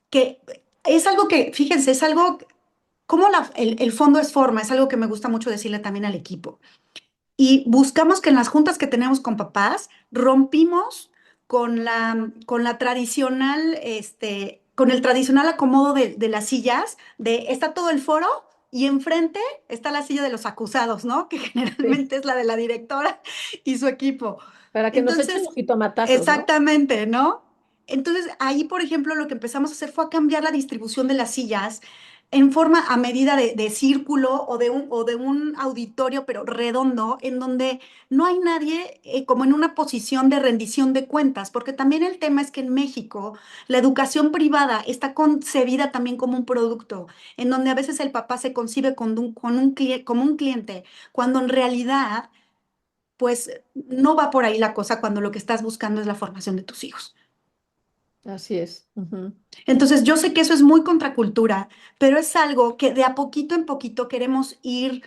que es algo que, fíjense, es algo, como el fondo es forma, es algo que me gusta mucho decirle también al equipo. Y buscamos que en las juntas que tenemos con papás, rompimos con la tradicional, con el tradicional acomodo de las sillas, de está todo el foro y enfrente está la silla de los acusados, ¿no? Que Sí, generalmente es la de la directora y su equipo. para que nos echen Entonces, los jitomatazos, ¿no? exactamente, ¿no? Entonces, ahí, por ejemplo, lo que empezamos a hacer fue a cambiar la distribución de las sillas en forma a medida de círculo o de un auditorio, pero redondo, en donde no hay nadie como en una posición de rendición de cuentas, porque también el tema es que en México la educación privada está concebida también como un producto, en donde a veces el papá se concibe como un cliente, cuando en realidad pues no va por ahí la cosa cuando lo que estás buscando es la formación de tus hijos. Así es. Ujú. Entonces, yo sé que eso es muy contracultura, pero es algo que de a poquito en poquito queremos ir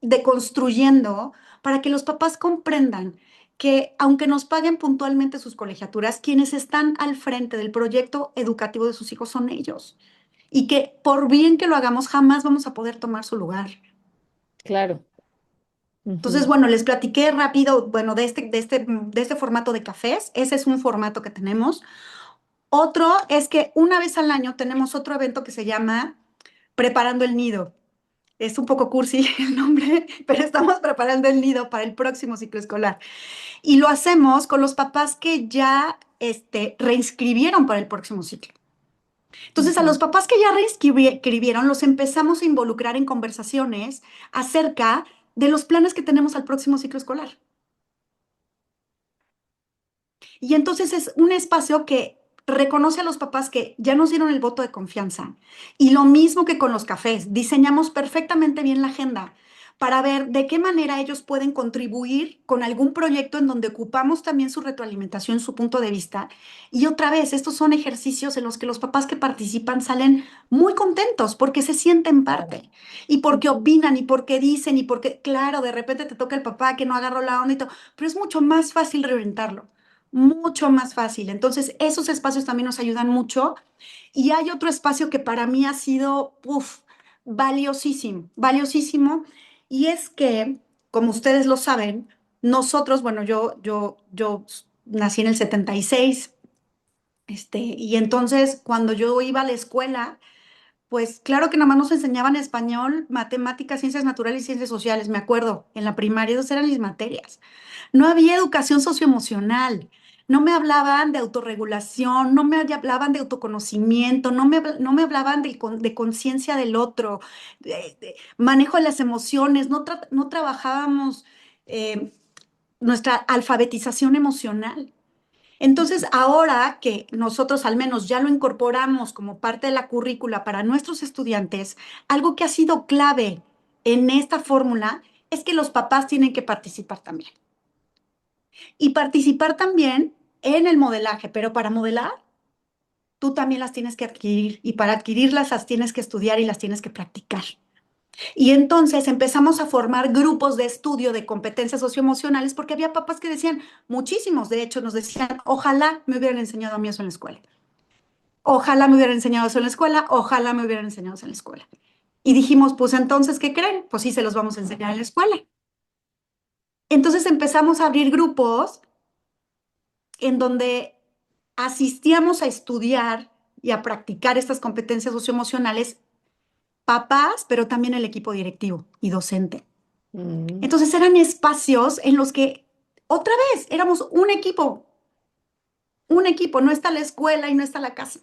deconstruyendo para que los papás comprendan que aunque nos paguen puntualmente sus colegiaturas, quienes están al frente del proyecto educativo de sus hijos son ellos. Y que por bien que lo hagamos, jamás vamos a poder tomar su lugar. Claro. Entonces, Ujú. bueno, les platiqué rápido, bueno, de este formato de cafés. Ese es un formato que tenemos. Otro es que una vez al año tenemos otro evento que se llama Preparando el Nido. Es un poco cursi el nombre, pero estamos preparando el nido para el próximo ciclo escolar. Y lo hacemos con los papás que ya reinscribieron para el próximo ciclo. Entonces, a Ujú. los papás que ya reinscribieron, los empezamos a involucrar en conversaciones acerca de los planes que tenemos al próximo ciclo escolar. Y entonces es un espacio que reconoce a los papás que ya nos dieron el voto de confianza. Y lo mismo que con los cafés, diseñamos perfectamente bien la agenda para ver de qué manera ellos pueden contribuir con algún proyecto en donde ocupamos también su retroalimentación, su punto de vista. Y otra vez, estos son ejercicios en los que los papás que participan salen muy contentos porque se sienten Claro. parte y porque Ujú. opinan y porque dicen y porque, claro, de repente te toca el papá que no agarró la onda y todo, pero es mucho más fácil reorientarlo, mucho más fácil. Entonces, esos espacios también nos ayudan mucho. Y hay otro espacio que para mí ha sido, uf, valiosísimo, valiosísimo. Y es que, como ustedes lo saben, nosotros, bueno, yo nací en el 76, y entonces cuando yo iba a la escuela, pues claro que nada más nos enseñaban español, matemáticas, ciencias naturales y ciencias sociales, me acuerdo, en la primaria esas eran mis materias. No había educación socioemocional. No me hablaban de autorregulación, no me hablaban de autoconocimiento, no me hablaban de conciencia del otro, de manejo de las emociones, no trabajábamos eh, nuestra alfabetización emocional. Entonces, ahora que nosotros al menos ya lo incorporamos como parte de la currícula para nuestros estudiantes, algo que ha sido clave en esta fórmula es que los papás tienen que participar también. Y participar también en el modelaje, pero para modelar, tú también las tienes que adquirir y para adquirirlas las tienes que estudiar y las tienes que practicar. Y entonces empezamos a formar grupos de estudio de competencias socioemocionales porque había papás que decían, muchísimos de hecho nos decían, ojalá me hubieran enseñado a mí eso en la escuela. Ojalá me hubieran enseñado eso en la escuela, ojalá me hubieran enseñado eso en la escuela. Y dijimos, pues entonces, ¿qué creen? Pues sí, se los vamos a enseñar en la escuela. Entonces empezamos a abrir grupos en donde asistíamos a estudiar y a practicar estas competencias socioemocionales, papás, pero también el equipo directivo y docente. Mm. Entonces eran espacios en los que otra vez éramos un equipo, no está la escuela y no está la casa.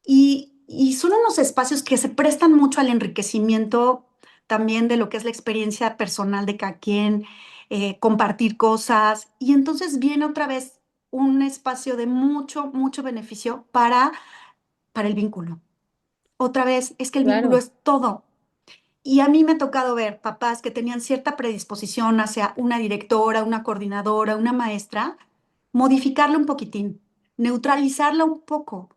Y son unos espacios que se prestan mucho al enriquecimiento también de lo que es la experiencia personal de cada quien, compartir cosas. Y entonces viene otra vez un espacio de mucho, mucho beneficio para el vínculo. Otra vez, es que el vínculo Claro. es todo. Y a mí me ha tocado ver papás que tenían cierta predisposición hacia una directora, una coordinadora, una maestra, modificarla un poquitín, neutralizarla un poco.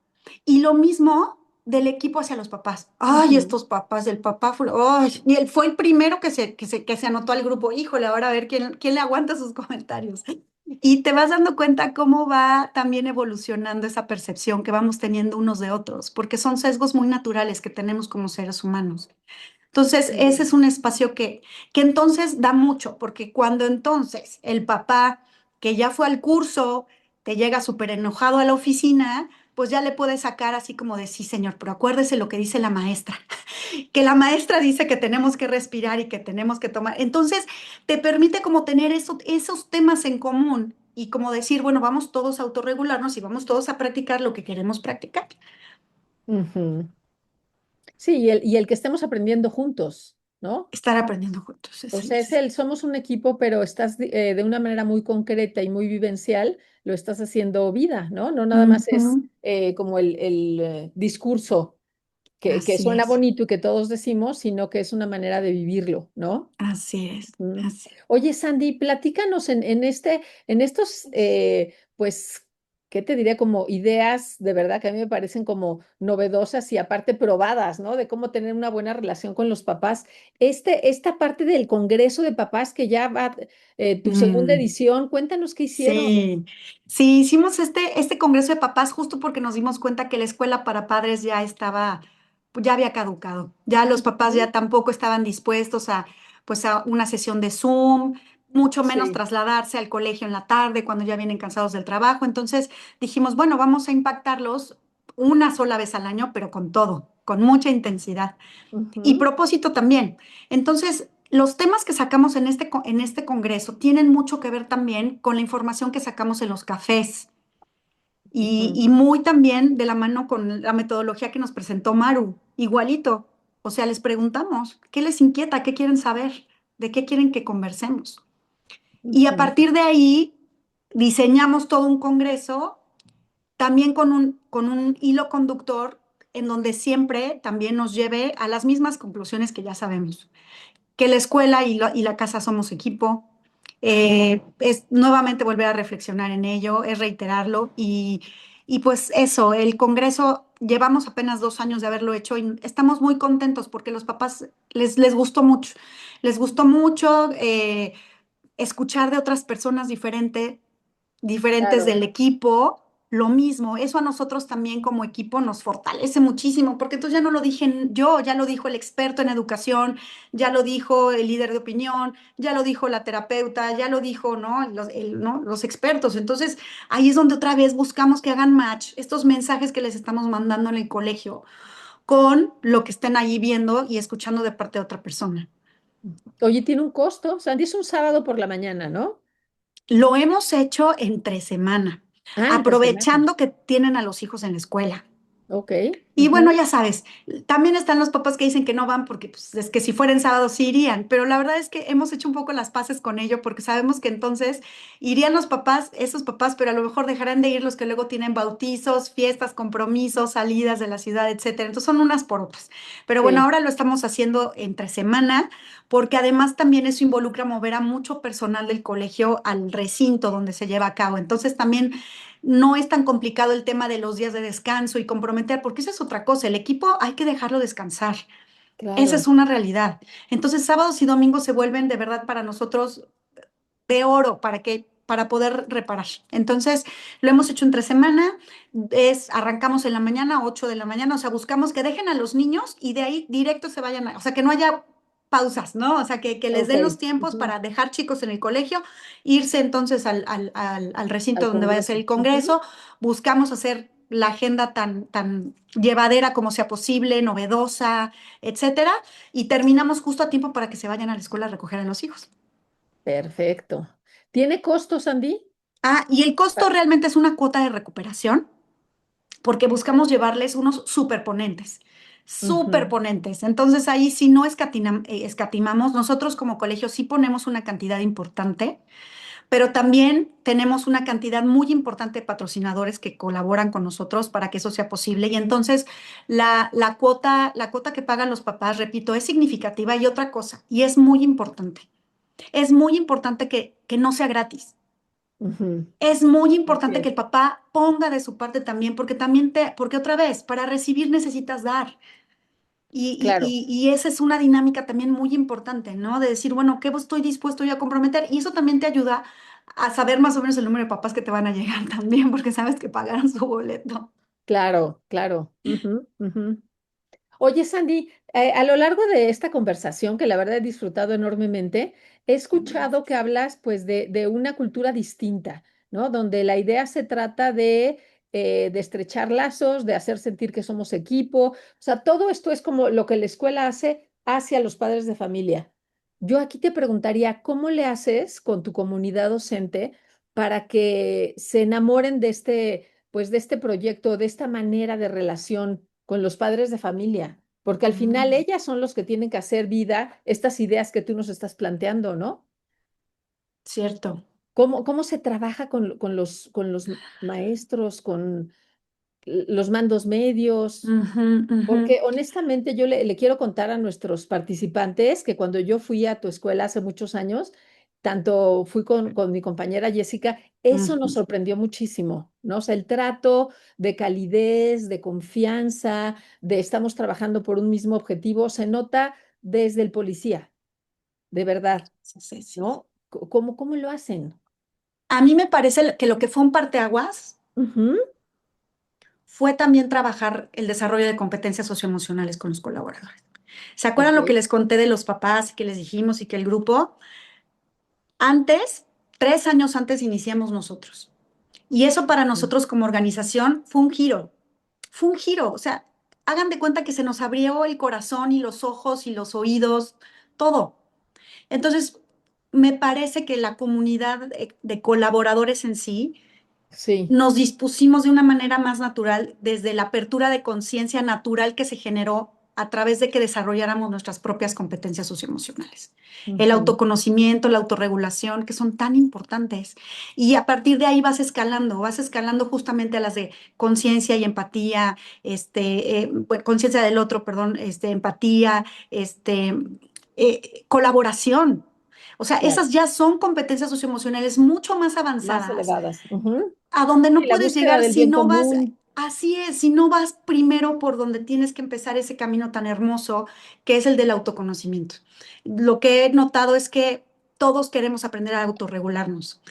Y lo mismo del equipo hacia los papás. Ay, Ujú. estos papás, del papá, ay, y él fue el primero que se anotó al grupo. Híjole, ahora a ver quién le aguanta sus comentarios. Y te vas dando cuenta cómo va también evolucionando esa percepción que vamos teniendo unos de otros, porque son sesgos muy naturales que tenemos como seres humanos. Entonces, ese Sí. es un espacio que entonces da mucho, porque cuando entonces el papá que ya fue al curso te llega súper enojado a la oficina, pues ya le puedes sacar así como de sí, señor, pero acuérdese lo que dice la maestra, que la maestra dice que tenemos que respirar y que tenemos que tomar. Entonces, te permite como tener esos temas en común y como decir, bueno, vamos todos a autorregularnos y vamos todos a practicar lo que queremos practicar. Ujú. Sí, y el que estemos aprendiendo juntos, ¿no? Estar aprendiendo juntos, O esa sea, es. somos un equipo, pero estás de una manera muy concreta y muy vivencial, lo estás haciendo vida, ¿no? No nada más es Ujú. como el discurso que Así suena es, bonito y que todos decimos, sino que es una manera de vivirlo, ¿no? así es, Ujú. así. Oye, Sandy, platícanos en estos, pues, ¿qué te diría? Como ideas de verdad que a mí me parecen como novedosas y aparte probadas, ¿no? De cómo tener una buena relación con los papás. Esta parte del Congreso de Papás que ya va, tu segunda Mm, edición, cuéntanos qué hicieron. sí, sí, hicimos este congreso de papás justo porque nos dimos cuenta que la escuela para padres ya estaba, pues, ya había caducado. Ya los papás Ujú. ya tampoco estaban dispuestos a, pues, a una sesión de Zoom, mucho menos Sí, trasladarse al colegio en la tarde cuando ya vienen cansados del trabajo. Entonces dijimos, bueno, vamos a impactarlos una sola vez al año, pero con todo, con mucha intensidad. Y ujú, propósito también. Entonces, los temas que sacamos en este congreso tienen mucho que ver también con la información que sacamos en los cafés ujú, y muy también de la mano con la metodología que nos presentó Maru, igualito. O sea, les preguntamos, ¿qué les inquieta? ¿Qué quieren saber? ¿De qué quieren que conversemos? Y a ujú. partir de ahí diseñamos todo un congreso, también con un hilo conductor en donde siempre también nos lleve a las mismas conclusiones que ya sabemos que la escuela y la casa somos equipo. Es nuevamente volver a reflexionar en ello, es reiterarlo y pues eso, el Congreso, llevamos apenas 2 años de haberlo hecho y estamos muy contentos porque los papás les gustó mucho, les gustó mucho escuchar de otras personas diferentes Claro. del equipo, lo mismo, eso a nosotros también como equipo nos fortalece muchísimo, porque entonces ya no lo dije yo, ya lo dijo el experto en educación, ya lo dijo el líder de opinión, ya lo dijo la terapeuta, ya lo dijo, ¿no? ¿no? Los expertos. Entonces ahí es donde otra vez buscamos que hagan match estos mensajes que les estamos mandando en el colegio con lo que estén ahí viendo y escuchando de parte de otra persona. Oye, tiene un costo. Sandy, es un sábado por la mañana, ¿no? Lo hemos hecho entre semana, Ah, entre semana. aprovechando que tienen a los hijos en la escuela. Ok. Y Ujú. bueno, ya sabes, también están los papás que dicen que no van porque pues, es que si fueran sábados sí irían, pero la verdad es que hemos hecho un poco las paces con ello porque sabemos que entonces irían los papás, esos papás, pero a lo mejor dejarán de ir los que luego tienen bautizos, fiestas, compromisos, salidas de la ciudad, etcétera. Entonces son unas por otras. Pero bueno, Sí, ahora lo estamos haciendo entre semana porque además también eso involucra mover a mucho personal del colegio al recinto donde se lleva a cabo. Entonces también no es tan complicado el tema de los días de descanso y comprometer, porque esa es otra cosa. El equipo hay que dejarlo descansar. Esa es claro. una realidad. Entonces, sábados y domingos se vuelven de verdad para nosotros de oro para poder reparar. Entonces, lo hemos hecho entre semana, arrancamos en la mañana, 8 de la mañana, o sea, buscamos que dejen a los niños y de ahí directo se vayan, o sea, que no haya pausas, ¿no? O sea, que les Ok. den los tiempos Ujú. para dejar chicos en el colegio, irse entonces al recinto Al donde vaya a ser Congreso. el Ujú. Congreso, buscamos hacer la agenda tan llevadera como sea posible, novedosa, etcétera, y terminamos justo a tiempo para que se vayan a la escuela a recoger a los hijos. Perfecto. ¿Tiene costo, Sandy? Ah, y el costo Pa- realmente es una cuota de recuperación, porque buscamos llevarles unos superponentes, Ujú. superponentes. Entonces ahí si no escatimamos, nosotros como colegio sí ponemos una cantidad importante, pero también tenemos una cantidad muy importante de patrocinadores que colaboran con nosotros para que eso sea posible. Y entonces la cuota que pagan los papás, repito, es significativa y otra cosa, y es muy importante. Es muy importante que no sea gratis. Ujú. Es muy Así importante que es. el papá ponga de su parte también, porque otra vez, para recibir necesitas dar. Claro, Y esa es una dinámica también muy importante, ¿no? De decir, bueno, ¿qué estoy dispuesto yo a comprometer? Y eso también te ayuda a saber más o menos el número de papás que te van a llegar también, porque sabes que pagaron su boleto. claro, claro. Ujú, ujú. Oye, Sandy, a lo largo de esta conversación, que la verdad he disfrutado enormemente, he escuchado que hablas pues de una cultura distinta, ¿no? Donde la idea se trata de estrechar lazos, de hacer sentir que somos equipo. O sea, todo esto es como lo que la escuela hace hacia los padres de familia. Yo aquí te preguntaría, ¿cómo le haces con tu comunidad docente para que se enamoren de pues de este proyecto, de esta manera de relación con los padres de familia? Porque al final Mm, ellas son los que tienen que hacer vida estas ideas que tú nos estás planteando, ¿no? cierto. ¿Cómo se trabaja con los maestros, con los mandos medios? Ujú, ujú, Porque honestamente yo le quiero contar a nuestros participantes que cuando yo fui a tu escuela hace muchos años, tanto fui con mi compañera Jessica, eso nos ujú. sorprendió muchísimo, ¿no? O sea, el trato de calidez, de confianza, de estamos trabajando por un mismo objetivo, se nota desde el policía, de verdad, Sí, sí, sí. ¿no? ¿Cómo lo hacen? A mí me parece que lo que fue un parteaguas Ujú. fue también trabajar el desarrollo de competencias socioemocionales con los colaboradores. ¿Se acuerdan Ok. lo que les conté de los papás, que les dijimos y que el grupo? Antes, 3 años antes iniciamos nosotros. Y eso para nosotros como organización fue un giro. Fue un giro. O sea, hagan de cuenta que se nos abrió el corazón y los ojos y los oídos, todo. Entonces, me parece que la comunidad de colaboradores en sí Sí. nos dispusimos de una manera más natural desde la apertura de conciencia natural que se generó a través de que desarrolláramos nuestras propias competencias socioemocionales. El Ujú. autoconocimiento, la autorregulación, que son tan importantes. Y a partir de ahí vas escalando justamente a las de conciencia y empatía, bueno, conciencia del otro, perdón, empatía, colaboración. O sea, Claro. esas ya son competencias socioemocionales mucho más Más avanzadas elevadas. Ujú. a donde Y no la puedes búsqueda llegar del si bien no vas, común. así es, si no vas primero por donde tienes que empezar ese camino tan hermoso que es el del autoconocimiento. Lo que he notado es que todos queremos aprender a autorregularnos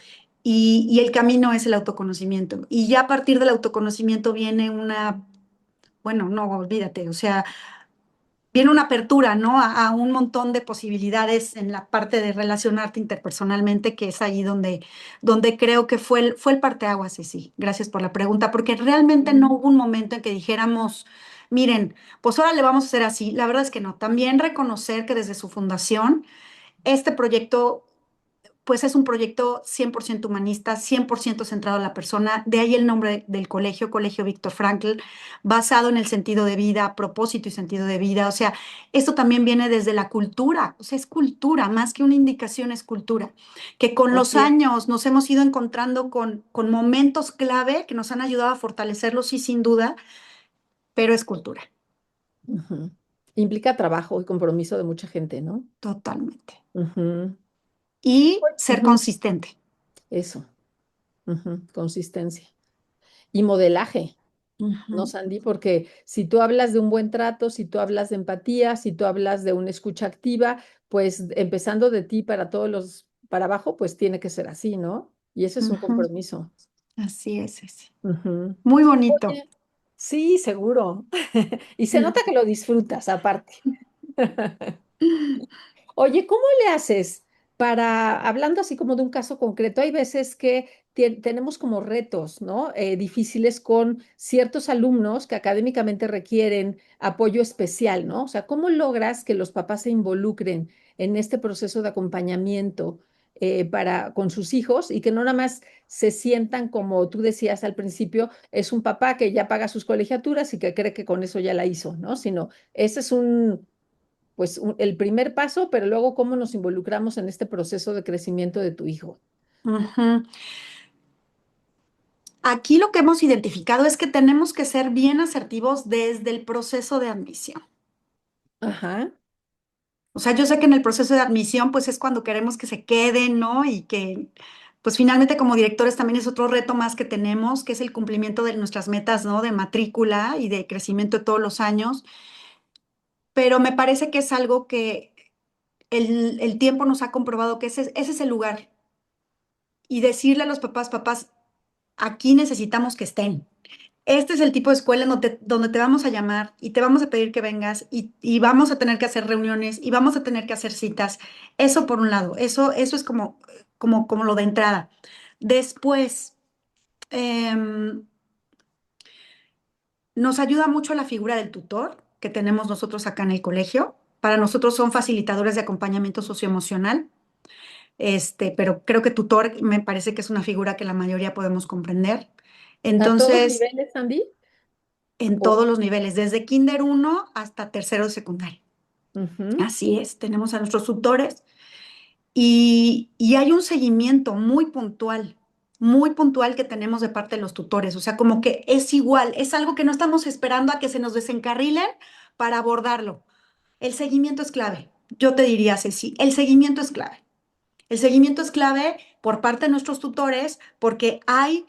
y el camino es el autoconocimiento. Y ya a partir del autoconocimiento viene bueno, no, olvídate, o sea, viene una apertura, ¿no? A un montón de posibilidades en la parte de relacionarte interpersonalmente, que es ahí donde creo que fue el parteaguas, sí. Gracias por la pregunta, porque realmente no hubo un momento en que dijéramos, miren, pues ahora le vamos a hacer así. La verdad es que no. También reconocer que desde su fundación, este proyecto pues es un proyecto 100% humanista, 100% centrado en la persona, de ahí el nombre del colegio, Colegio Víctor Frankl, basado en el sentido de vida, propósito y sentido de vida. O sea, esto también viene desde la cultura, o sea, es cultura, más que una indicación es cultura, que con los Así es. años nos hemos ido encontrando con momentos clave que nos han ayudado a fortalecerlo, sí, sin duda, pero es cultura, Ujú. Implica trabajo y compromiso de mucha gente, ¿no? totalmente. Ujú. Y ser Ujú. consistente. Eso. Ujú. Consistencia. Y modelaje, ¿no, Ujú, Sandy? Porque si tú hablas de un buen trato, si tú hablas de empatía, si tú hablas de una escucha activa, pues empezando de ti para todos para abajo, pues tiene que ser así, ¿no? Y ese es un ujú. compromiso. Así es, Ceci. Ujú. Muy bonito. Oye, sí, seguro. Y se nota que lo disfrutas aparte. Oye, ¿cómo le haces para, hablando así como de un caso concreto, hay veces que tenemos como retos, ¿no? Difíciles con ciertos alumnos que académicamente requieren apoyo especial, ¿no? O sea, ¿cómo logras que los papás se involucren en este proceso de acompañamiento con sus hijos y que no nada más se sientan como tú decías al principio, es un papá que ya paga sus colegiaturas y que cree que con eso ya la hizo, ¿no? Sino, ese es el primer paso, pero luego cómo nos involucramos en este proceso de crecimiento de tu hijo. Ujú. Aquí lo que hemos identificado es que tenemos que ser bien asertivos desde el proceso de admisión. Ajá. O sea, yo sé que en el proceso de admisión, pues es cuando queremos que se queden, ¿no? Y que, pues finalmente como directores también es otro reto más que tenemos, que es el cumplimiento de nuestras metas, ¿no? De matrícula y de crecimiento de todos los años. pero me parece que es algo que el tiempo nos ha comprobado que ese es el lugar. Y decirle a los papás, papás, aquí necesitamos que estén. Este es el tipo de escuela donde te vamos a llamar y te vamos a pedir que vengas y vamos a tener que hacer reuniones y vamos a tener que hacer citas. Eso por un lado, eso es como lo de entrada. Después, em, nos ayuda mucho la figura del tutor que tenemos nosotros acá en el colegio. Para nosotros son facilitadores de acompañamiento socioemocional, pero creo que tutor me parece que es una figura que la mayoría podemos comprender. ¿A todos Entonces, niveles, Sandy? en O- todos los niveles, desde kinder uno hasta tercero de secundaria. Ujú. Así es, tenemos a nuestros tutores y hay un seguimiento muy puntual que tenemos de parte de los tutores. O sea, como que es igual, es algo que no estamos esperando a que se nos desencarrilen para abordarlo. El seguimiento es clave. Yo te diría, Ceci, el seguimiento es clave. El seguimiento es clave por parte de nuestros tutores porque hay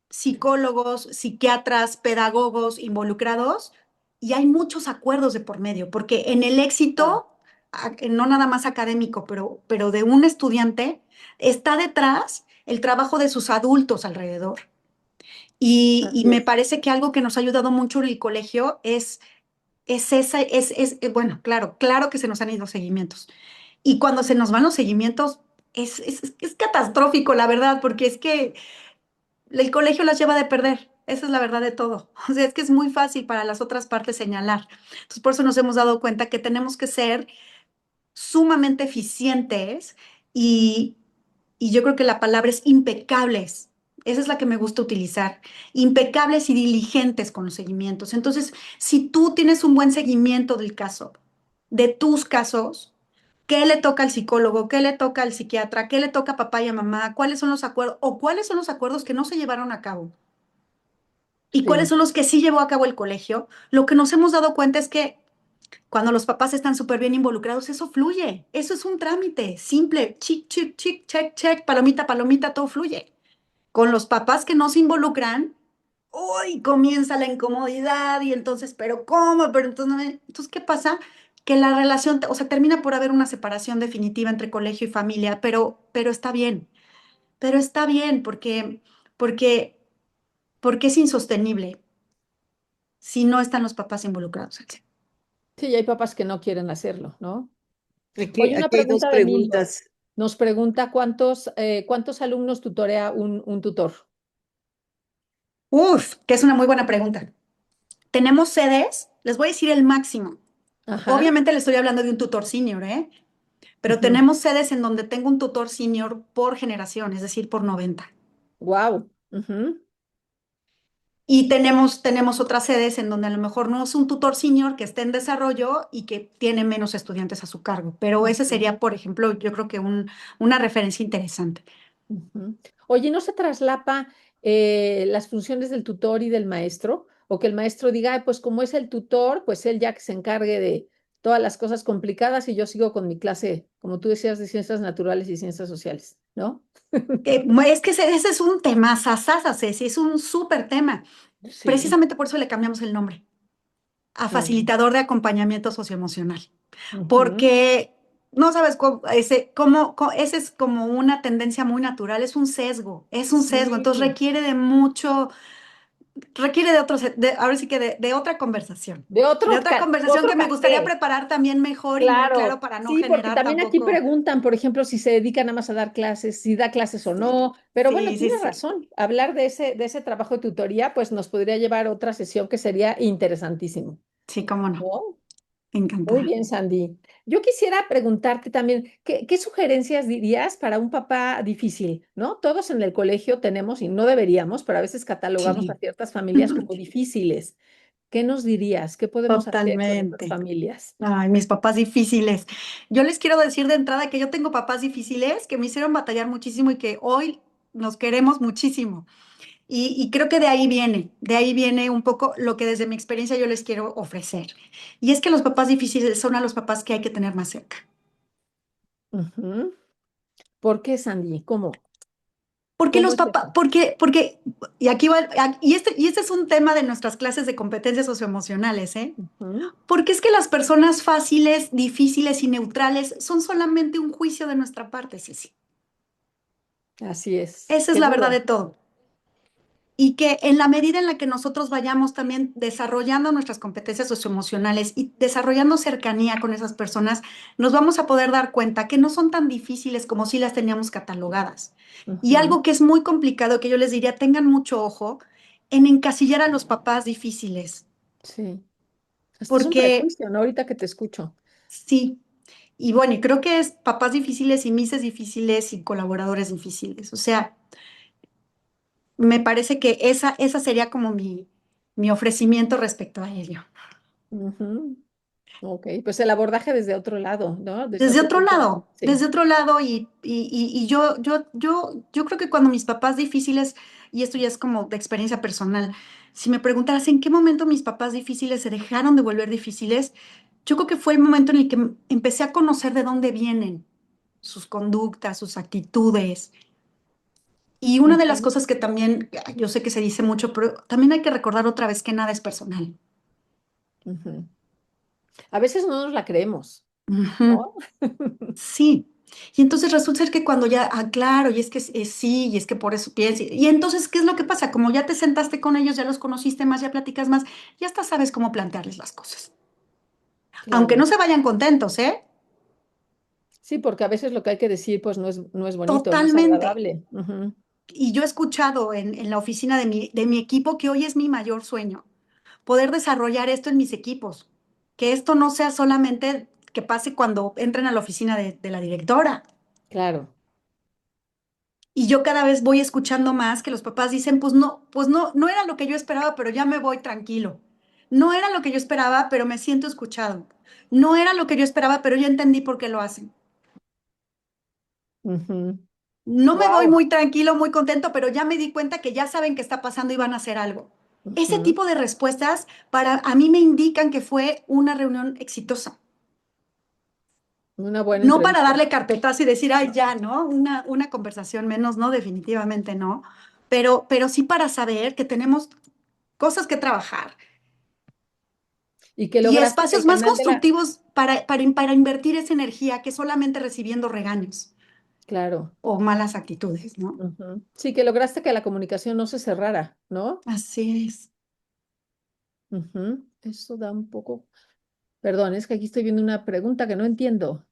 psicólogos, psiquiatras, pedagogos involucrados y hay muchos acuerdos de por medio, porque en el Claro. éxito, no nada más académico, pero de un estudiante, está detrás el trabajo de sus adultos alrededor. Y Así me es. parece que algo que nos ha ayudado mucho en el colegio bueno, claro que se nos han ido seguimientos. Y cuando se nos van los seguimientos, es catastrófico, la verdad, porque es que el colegio las lleva de perder. Esa es la verdad de todo. O sea, es que es muy fácil para las otras partes señalar. Entonces, por eso nos hemos dado cuenta que tenemos que ser sumamente eficientes y, y yo creo que la palabra es impecables. Esa es la que me gusta utilizar. Impecables y diligentes con los seguimientos. Entonces, si tú tienes un buen seguimiento del caso, de tus casos, ¿qué le toca al psicólogo? ¿Qué le toca al psiquiatra? ¿Qué le toca a papá y a mamá? ¿Cuáles son los acuerdos? ¿O cuáles son los acuerdos que no se llevaron a cabo? ¿Y cuáles Sí. son los que sí llevó a cabo el colegio? Lo que nos hemos dado cuenta es que cuando los papás están súper bien involucrados, eso fluye. Eso es un trámite simple. Chic, chic, chic, check, check, palomita, palomita, todo fluye. Con los papás que no se involucran, uy, comienza la incomodidad y entonces, pero ¿cómo? Pero entonces, entonces ¿qué pasa? Que la relación, o sea, termina por haber una separación definitiva entre colegio y familia, pero está bien porque, porque es insostenible si no están los papás involucrados. Sí, y hay papás que no quieren hacerlo, ¿no? Aquí, Oye, una aquí hay dos pregunta de Nildo. preguntas. Nos pregunta cuántos alumnos tutorea un tutor. Uf, que es una muy buena pregunta. Tenemos sedes, les voy a decir el máximo. Ajá. Obviamente le estoy hablando de un tutor senior, ¿eh? Pero Wow. tenemos sedes en donde tengo un tutor senior por generación, es decir, por 90. Y tenemos otras sedes en donde a lo mejor no es un tutor senior que esté en desarrollo y que tiene menos estudiantes a su cargo. Pero ese sería, por ejemplo, yo creo que una referencia interesante. Oye, ¿no se traslapa las funciones del tutor y del maestro? O que el maestro diga, "Ay, pues como es el tutor, pues él ya que se encargue de todas las cosas complicadas y yo sigo con mi clase, como tú decías, de ciencias naturales y ciencias sociales, ¿no?" Es que ese es un tema, sasasa, Ceci, es un súper tema. Sí. Precisamente por eso le cambiamos el nombre a Ujú, facilitador de acompañamiento socioemocional, ujú. porque no sabes ese es como una tendencia muy natural, es un sesgo, entonces Sí, requiere de otro, ahora sí que de otra conversación. De otra de conversación otro que me gustaría café. preparar también mejor y muy claro Claro, para no sí, porque generar también aquí tampoco. preguntan, por ejemplo, si se dedica nada más a dar clases, si da clases o Sí, no, pero bueno, sí, sí, tienes sí. razón. Hablar de ese trabajo de tutoría, pues nos podría llevar a otra sesión que sería interesantísimo. Sí, cómo no. ¿No? Muy Encantada. bien, Sandy. Yo quisiera preguntarte también, ¿qué sugerencias dirías para un papá difícil? ¿No? Todos en el colegio tenemos, y no deberíamos, pero a veces catalogamos a Sí. ciertas familias como difíciles. ¿Qué nos dirías? ¿Qué podemos hacer con esas Totalmente. familias? Ay, mis papás difíciles. Yo les quiero decir de entrada que yo tengo papás difíciles que me hicieron batallar muchísimo y que hoy nos queremos muchísimo. Y creo que de ahí viene un poco lo que desde mi experiencia yo les quiero ofrecer. Y es que los papás difíciles son a los papás que hay que tener más cerca. Ujú. ¿Por qué, Sandy? ¿Cómo? Porque ¿Cómo los es papás, eso? y aquí va, y este es un tema de nuestras clases de competencias socioemocionales, ¿eh? Ujú. Porque es que las personas fáciles, difíciles y neutrales son solamente un juicio de nuestra parte, Ceci. Así es. Esa es Qué la verdad de duro. todo. Y que en la medida en la que nosotros vayamos también desarrollando nuestras competencias socioemocionales y desarrollando cercanía con esas personas, nos vamos a poder dar cuenta que no son tan difíciles como si las teníamos catalogadas. Y Ujú. algo que es muy complicado, que yo les diría, tengan mucho ojo en encasillar a los papás difíciles, Sí. Esto es un porque prejuicio, ¿no? Ahorita que te escucho. sí. Y bueno, y creo que es papás difíciles y mises difíciles y colaboradores difíciles. O sea, me parece que esa sería como mi ofrecimiento respecto a ello. Ujú. Ok, pues el abordaje desde otro lado, ¿no? Desde otro punto de vista. Sí, Desde otro lado, y yo creo que cuando mis papás difíciles, y esto ya es como de experiencia personal, si me preguntaras en qué momento mis papás difíciles se dejaron de volver difíciles, yo creo que fue el momento en el que empecé a conocer de dónde vienen sus conductas, sus actitudes. Y una de las ujú, cosas que también, yo sé que se dice mucho, pero también hay que recordar otra vez que nada es personal. ujú. A veces no nos la creemos, Ujú. ¿no? Sí. Y entonces resulta ser que cuando ya, claro, y es que sí, y es que por eso pienso. Y entonces, ¿qué es lo que pasa? Como ya te sentaste con ellos, ya los conociste más, ya platicas más, ya hasta sabes cómo plantearles las cosas. Aunque no Claro. se vayan contentos, ¿eh? Sí, porque a veces lo que hay que decir, pues no es bonito, no es Totalmente. agradable. Ujú. Y yo he escuchado en la oficina de mi equipo que hoy es mi mayor sueño, poder desarrollar esto en mis equipos. Que esto no sea solamente que pase cuando entren a la oficina de la directora. Claro. Y yo cada vez voy escuchando más que los papás dicen, pues no, no era lo que yo esperaba, pero ya me voy tranquilo. No era lo que yo esperaba, pero me siento escuchado. No era lo que yo esperaba, pero ya entendí por qué lo hacen. No me voy Wow. muy tranquilo, muy contento, pero ya me di cuenta que ya saben qué está pasando y van a hacer algo. Ese tipo de respuestas para a mí me indican que fue una reunión exitosa. Una buena No para entrevista. darle carpetazo y decir, ay, ya, ¿no? Una conversación menos, no, definitivamente no. Pero sí para saber que tenemos cosas que trabajar Y que y lograste que el espacios más canal de la... constructivos para invertir esa energía que solamente recibiendo regaños Claro. o malas actitudes, ¿no? Ujú. Sí, que lograste que la comunicación no se cerrara, ¿no? Así es. Ujú. Eso da un poco... Perdón, es que aquí estoy viendo una pregunta que no entiendo.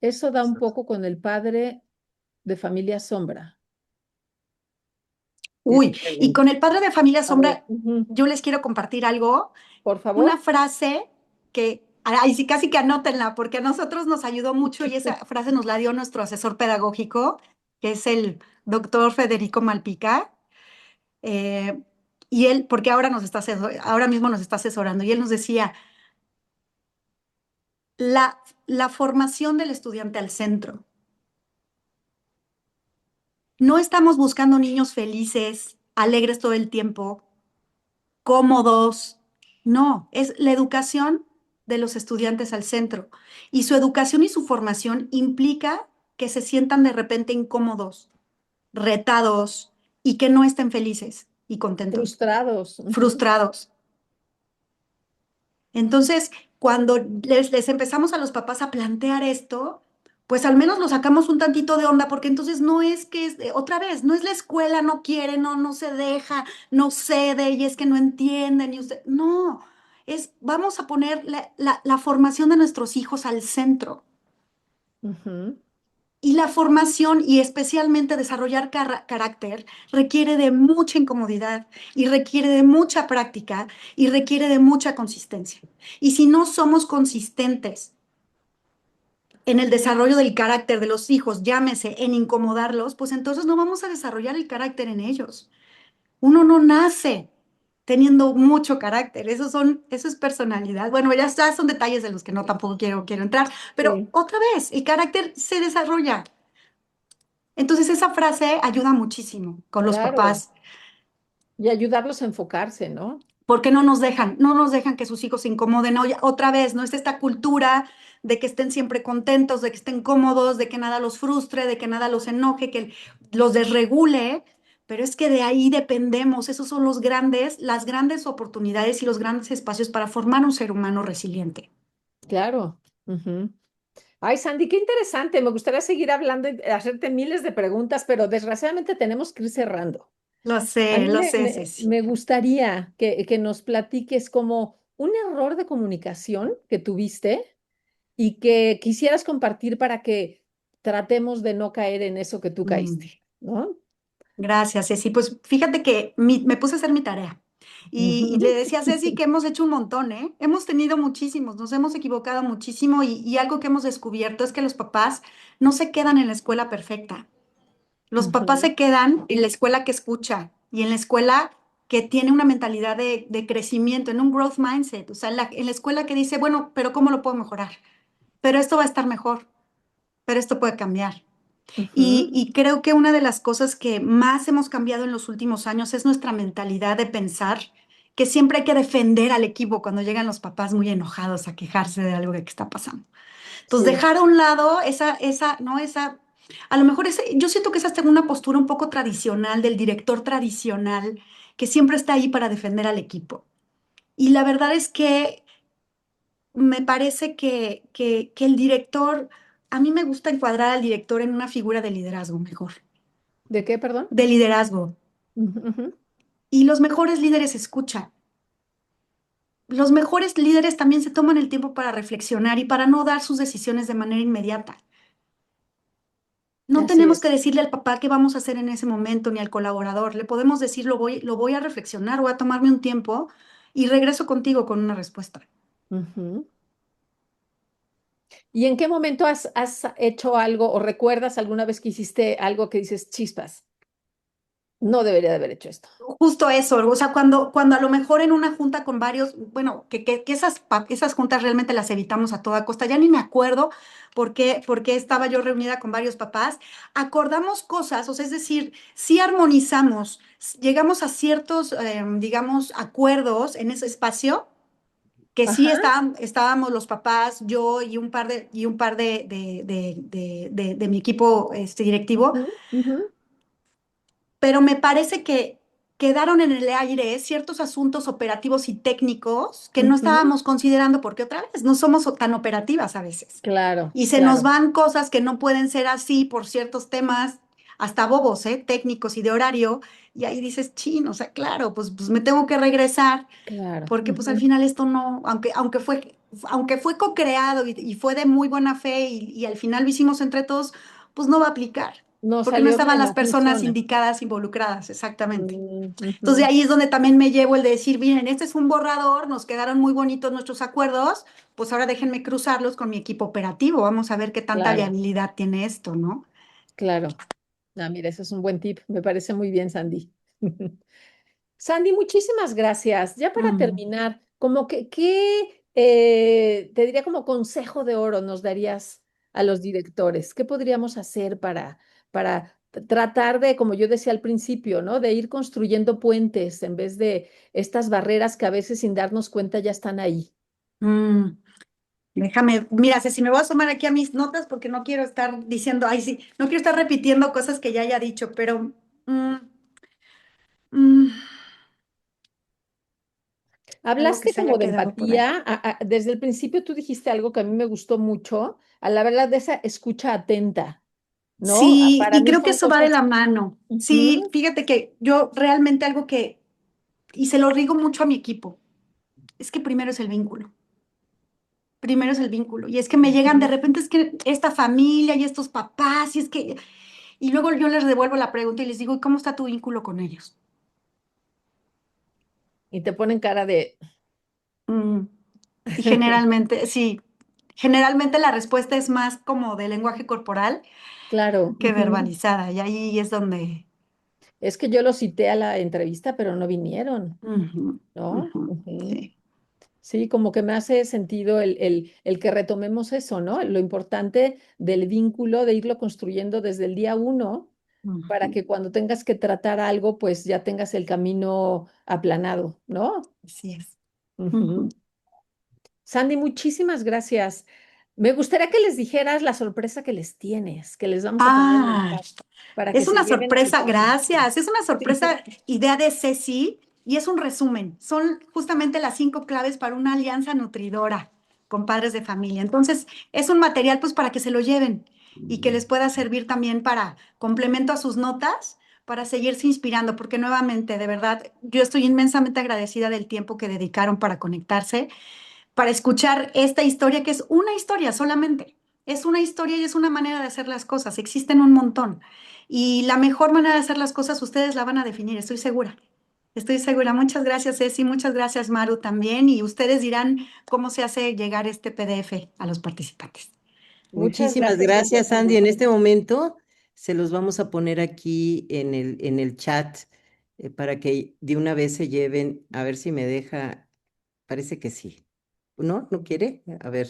Eso da un poco con el padre de familia sombra, dice Uy, y pregunta. con el padre de familia A ver, sombra, yo les quiero compartir algo, por una favor. frase que, ay, sí, casi que anótenla, porque a nosotros nos ayudó mucho y esa frase nos la dio nuestro asesor pedagógico, que es el doctor Federico Malpica. eh, y él, porque ahora mismo nos está asesorando, y él nos decía, la formación del estudiante al centro. No estamos buscando niños felices, alegres todo el tiempo, cómodos. No, es la educación de los estudiantes al centro. Y su educación y su formación implica que se sientan de repente incómodos, retados y que no estén felices y contentos, Frustrados. Ujú. frustrados. Entonces, cuando les empezamos a los papás a plantear esto, pues al menos lo sacamos un tantito de onda, porque entonces no es que, otra vez, no es la escuela, no quiere, no se deja, no cede, y es que no entienden, y usted, no, vamos a poner la formación de nuestros hijos al centro. Ujú. Y la formación y especialmente desarrollar carácter requiere de mucha incomodidad y requiere de mucha práctica y requiere de mucha consistencia. Y si no somos consistentes en el desarrollo del carácter de los hijos, llámese en incomodarlos, pues entonces no vamos a desarrollar el carácter en ellos. Uno no nace teniendo mucho carácter, eso es personalidad. Bueno, ya son detalles de los que no tampoco quiero entrar, pero Sí, otra vez, el carácter se desarrolla. Entonces esa frase ayuda muchísimo con los claro. papás. Y ayudarlos a enfocarse, ¿no? Porque no nos dejan que sus hijos se incomoden. Otra vez, ¿no? Es esta cultura de que estén siempre contentos, de que estén cómodos, de que nada los frustre, de que nada los enoje, que los desregule, pero es que de ahí dependemos. Esos son las grandes oportunidades y los grandes espacios para formar un ser humano resiliente. Claro. Ujú. Ay, Sandy, qué interesante. Me gustaría seguir hablando y hacerte miles de preguntas, pero desgraciadamente tenemos que ir cerrando. A mí Lo sé, Ceci. me gustaría que nos platiques como un error de comunicación que tuviste y que quisieras compartir para que tratemos de no caer en eso que tú Mm. caíste, ¿no? Gracias, Ceci. Pues fíjate que me puse a hacer mi tarea y le Ujú. decía a Ceci que hemos hecho un montón, ¿eh? Hemos tenido muchísimos, nos hemos equivocado muchísimo y algo que hemos descubierto es que los papás no se quedan en la escuela perfecta. Los papás Ujú. se quedan en la escuela que escucha y en la escuela que tiene una mentalidad de crecimiento, en un growth mindset, o sea, en la escuela que dice, bueno, pero ¿cómo lo puedo mejorar? Pero esto va a estar mejor, pero esto puede cambiar. Ujú. Y creo que una de las cosas que más hemos cambiado en los últimos años es nuestra mentalidad de pensar que siempre hay que defender al equipo cuando llegan los papás muy enojados a quejarse de algo que está pasando. Entonces, Sí, dejar a un lado no, a lo mejor yo siento que esa es una postura un poco tradicional del director tradicional que siempre está ahí para defender al equipo. Y la verdad es que me parece que el director, a mí me gusta encuadrar al director en una figura de liderazgo mejor, ¿de qué, perdón? de liderazgo. Ujú, ujú. Y los mejores líderes escuchan. Los mejores líderes también se toman el tiempo para reflexionar y para no dar sus decisiones de manera inmediata. No Así tenemos que es. decirle al papá qué vamos a hacer en ese momento ni al colaborador. Le podemos decir, lo voy a reflexionar, voy a tomarme un tiempo y regreso contigo con una respuesta. Ujú. ¿Y en qué momento has hecho algo o recuerdas alguna vez que hiciste algo que dices, chispas, no debería de haber hecho esto? Justo eso, o sea, cuando a lo mejor en una junta con varios, bueno, que esas juntas realmente las evitamos a toda costa, ya ni me acuerdo por qué estaba yo reunida con varios papás, acordamos cosas, o sea, es decir, sí armonizamos, llegamos a ciertos, digamos, acuerdos en ese espacio, que sí Ajá. estábamos los papás, yo y un par de mi equipo directivo, Ujú, ujú, pero me parece que quedaron en el aire ciertos asuntos operativos y técnicos que no ujú. estábamos considerando porque otra vez no somos tan operativas a veces. Claro, Y se nos claro, van cosas que no pueden ser así por ciertos temas, hasta bobos, técnicos y de horario. Y ahí dices, chin, o sea, claro, pues me tengo que regresar claro. porque pues al Ujú. final esto no, aunque fue co-creado y fue de muy buena fe y al final lo hicimos entre todos, pues no va a aplicar, No porque no salió estaban bien, las no personas funciona. indicadas involucradas, exactamente. Entonces de Ujú. ahí es donde también me llevo el de decir, miren, este es un borrador, nos quedaron muy bonitos nuestros acuerdos, pues ahora déjenme cruzarlos con mi equipo operativo, vamos a ver qué tanta Claro, viabilidad tiene esto, ¿no? claro. Ah, mira, ese es un buen tip. Me parece muy bien, Sandy. Sandy, muchísimas gracias. Ya para Mm. terminar, como que, te diría como consejo de oro nos darías a los directores? ¿Qué podríamos hacer para tratar de, como yo decía al principio, ¿no? De ir construyendo puentes en vez de estas barreras que a veces sin darnos cuenta ya están ahí. Mm. Mira, Ceci, me voy a sumar aquí a mis notas porque no quiero estar diciendo, ay, sí, no quiero estar repitiendo cosas que ya haya dicho, pero mm, mm, algo que Hablaste se como haya de quedado por ahí. empatía. Desde el principio tú dijiste algo que a mí me gustó mucho, a la verdad de esa escucha atenta, ¿no? Sí, Para y mí creo que son eso va de cosas. la mano. Sí, Ujú, fíjate que yo realmente y se lo digo mucho a mi equipo, es que primero es el vínculo, y es que me llegan de ujú. repente, es que esta familia y estos papás, y luego yo les devuelvo la pregunta y les digo, ¿y cómo está tu vínculo con ellos? Y te ponen cara de, Mm. Y generalmente, sí, generalmente la respuesta es más como de lenguaje corporal claro, que ujú. verbalizada. Y ahí es donde... Es que yo lo cité a la entrevista, pero no vinieron, Ujú, ¿no? ujú, Ujú. sí. Sí, como que me hace sentido el que retomemos eso, ¿no? Lo importante del vínculo, de irlo construyendo desde el día uno para que cuando tengas que tratar algo, pues ya tengas el camino aplanado, ¿no? Así es. Ujú. Sandy, muchísimas gracias. Me gustaría que les dijeras la sorpresa que les tienes, que les vamos a poner en el Ah, chat para que es se una lleven a su sorpresa, casa. gracias. Es una sorpresa idea de Ceci y es un resumen. Son justamente las 5 claves para una alianza nutridora con padres de familia. Entonces, es un material pues para que se lo lleven y que les pueda servir también para complemento a sus notas, para seguirse inspirando, porque nuevamente, de verdad, yo estoy inmensamente agradecida del tiempo que dedicaron para conectarse para escuchar esta historia, que es una historia solamente. Es una historia y es una manera de hacer las cosas. Existen un montón. Y la mejor manera de hacer las cosas ustedes la van a definir, estoy segura. Estoy segura. Muchas gracias, Ceci. Muchas gracias, Maru, también. Y ustedes dirán cómo se hace llegar este PDF a los participantes. Muchas Muchísimas gracias por tu gracias, Andy. apoyo. En este momento se los vamos a poner aquí en el chat para que de una vez se lleven, a ver si me deja, parece que sí. ¿No? ¿No quiere? A ver,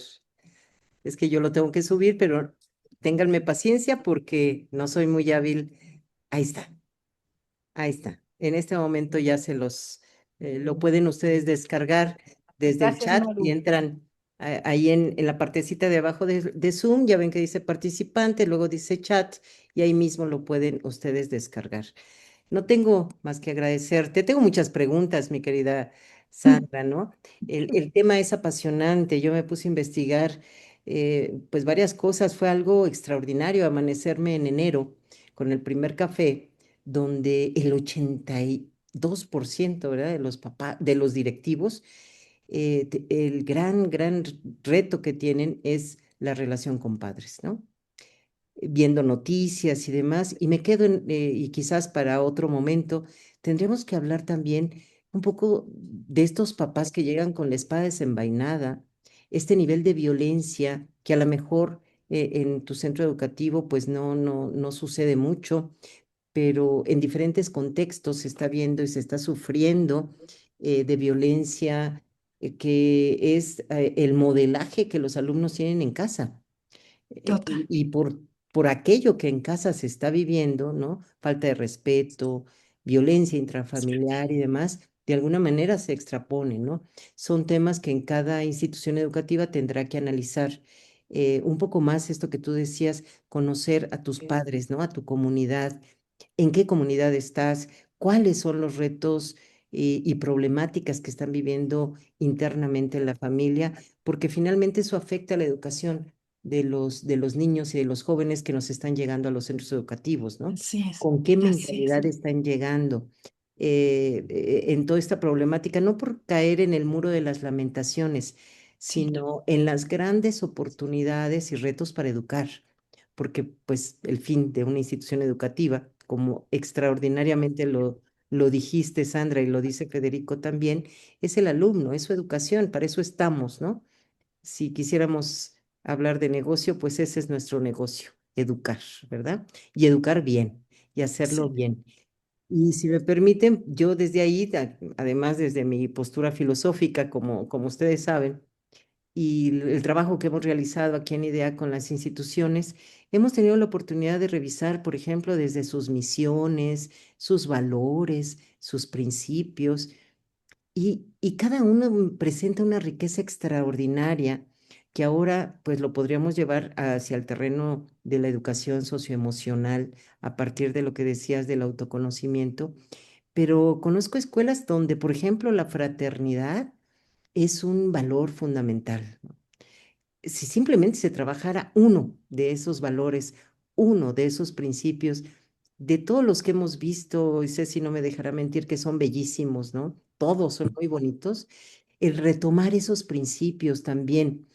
es que yo lo tengo que subir, pero ténganme paciencia porque no soy muy hábil. Ahí está. Ahí está. En este momento ya lo pueden ustedes descargar desde el Gracias, chat y Maru. entran ahí en la partecita de abajo de Zoom, ya ven que dice participante, luego dice chat y ahí mismo lo pueden ustedes descargar. No tengo más que agradecerte. Tengo muchas preguntas, mi querida Sandra, ¿no? El tema es apasionante. Yo me puse a investigar, pues varias cosas. Fue algo extraordinario amanecerme en enero con el primer café, donde el 82%, ¿verdad? De los papás, de los directivos, el gran reto que tienen es la relación con padres, ¿no? Viendo noticias y demás, y me quedo y quizás para otro momento, tendremos que hablar también un poco de estos papás que llegan con la espada desenvainada, este nivel de violencia que a lo mejor en tu centro educativo pues no sucede mucho, pero en diferentes contextos se está viendo y se está sufriendo de violencia que es el modelaje que los alumnos tienen en casa Total. y por aquello que en casa se está viviendo, ¿no? Falta de respeto, violencia intrafamiliar y demás, de alguna manera se extraponen, ¿no? Son temas que en cada institución educativa tendrá que analizar un poco más esto que tú decías, conocer a tus padres, ¿no? A tu comunidad, en qué comunidad estás, cuáles son los retos y problemáticas que están viviendo internamente en la familia, porque finalmente eso afecta a la educación de los niños y de los jóvenes que nos están llegando a los centros educativos, ¿no? Así es. ¿Con qué Así es. mentalidad están llegando en toda esta problemática? No por caer en el muro de las lamentaciones, Sí. sino en las grandes oportunidades y retos para educar, porque pues el fin de una institución educativa, como extraordinariamente lo dijiste, Sandra, y lo dice Federico también, es el alumno, es su educación, para eso estamos, ¿no? Si quisiéramos hablar de negocio, pues ese es nuestro negocio, educar, ¿verdad? Y educar bien y hacerlo Sí. bien. Y si me permiten, yo desde ahí, además desde mi postura filosófica, como ustedes saben, y el trabajo que hemos realizado aquí en IDEA con las instituciones, hemos tenido la oportunidad de revisar, por ejemplo, desde sus misiones, sus valores, sus principios, y cada uno presenta una riqueza extraordinaria que ahora pues lo podríamos llevar hacia el terreno de la educación socioemocional a partir de lo que decías del autoconocimiento. Pero conozco escuelas donde, por ejemplo, la fraternidad es un valor fundamental. Si simplemente se trabajara uno de esos valores, uno de esos principios, de todos los que hemos visto, y Ceci no me dejará mentir que son bellísimos, ¿no? Todos son muy bonitos. El retomar esos principios también,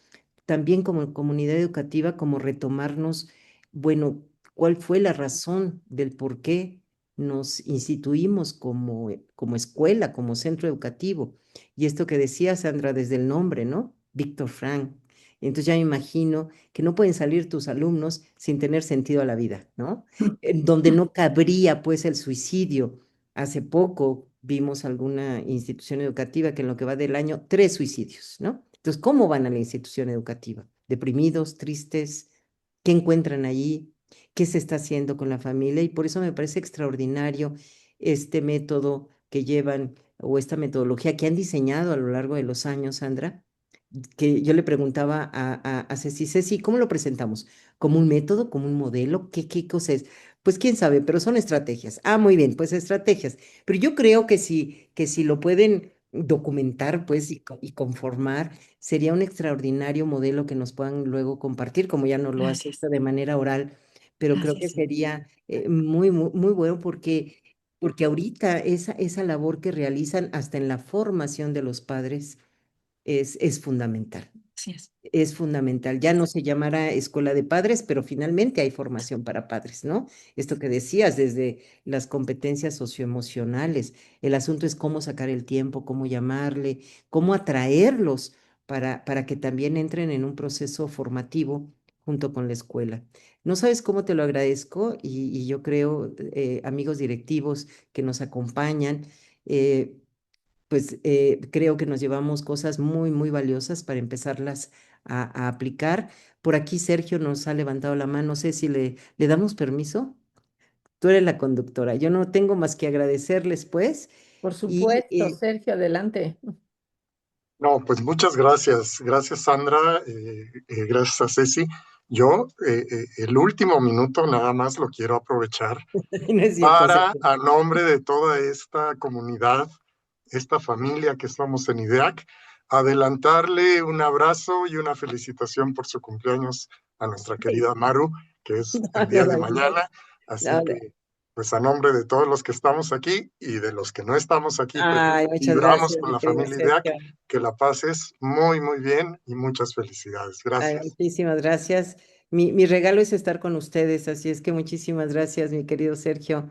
también como comunidad educativa, como retomarnos, bueno, cuál fue la razón del por qué nos instituimos como escuela, como centro educativo. Y esto que decía Sandra desde el nombre, ¿no? Víctor Frank. Entonces ya me imagino que no pueden salir tus alumnos sin tener sentido a la vida, ¿no? En donde no cabría pues el suicidio. Hace poco vimos alguna institución educativa que en lo que va del año, 3 suicidios, ¿no? Entonces, ¿cómo van a la institución educativa? ¿Deprimidos, tristes? ¿Qué encuentran allí? qué se está haciendo con la familia y por eso me parece extraordinario este método que llevan o esta metodología que han diseñado a lo largo de los años, Sandra, que yo le preguntaba a Ceci, Ceci, ¿cómo lo presentamos? ¿Como un método, como un modelo? ¿Qué cosa es? Pues quién sabe, pero son estrategias. Ah, muy bien, pues estrategias. Pero yo creo que si lo pueden documentar, pues, y conformar, sería un extraordinario modelo que nos puedan luego compartir, como ya nos lo has Gracias, hecho de manera oral, pero creo que gracias. Sí. sería muy bueno porque ahorita esa labor que realizan hasta en la formación de los padres es fundamental. Así es. Es fundamental. Ya no se llamará escuela de padres, pero finalmente hay formación para padres, ¿no? Esto que decías, desde las competencias socioemocionales. El asunto es cómo sacar el tiempo, cómo llamarle, cómo atraerlos para que también entren en un proceso formativo junto con la escuela. No sabes cómo te lo agradezco y yo creo, amigos directivos que nos acompañan, pues creo que nos llevamos cosas muy valiosas para empezarlas a aplicar. Por aquí Sergio nos ha levantado la mano. No sé si le damos permiso. Tú eres la conductora. Yo no tengo más que agradecerles, pues. Por Y supuesto, Sergio, adelante. No, pues muchas gracias. Gracias, Sandra. Gracias a Ceci. Yo, el último minuto nada más lo quiero aprovechar no es cierto, para, Sergio. a nombre de toda esta comunidad, esta familia que somos en IDEAC, adelantarle un abrazo y una felicitación por su cumpleaños a nuestra Ay, querida Maru, que es no, el día de no, mañana. Así no, no. que, pues a nombre de todos los que estamos aquí y de los que no estamos aquí, pero Ay, muchas vibramos gracias, con mi la querido familia IDEAC, Sergio. que la pases muy bien y muchas felicidades. Ay, Gracias. muchísimas gracias. Mi regalo es estar con ustedes, así es que muchísimas gracias, mi querido Sergio.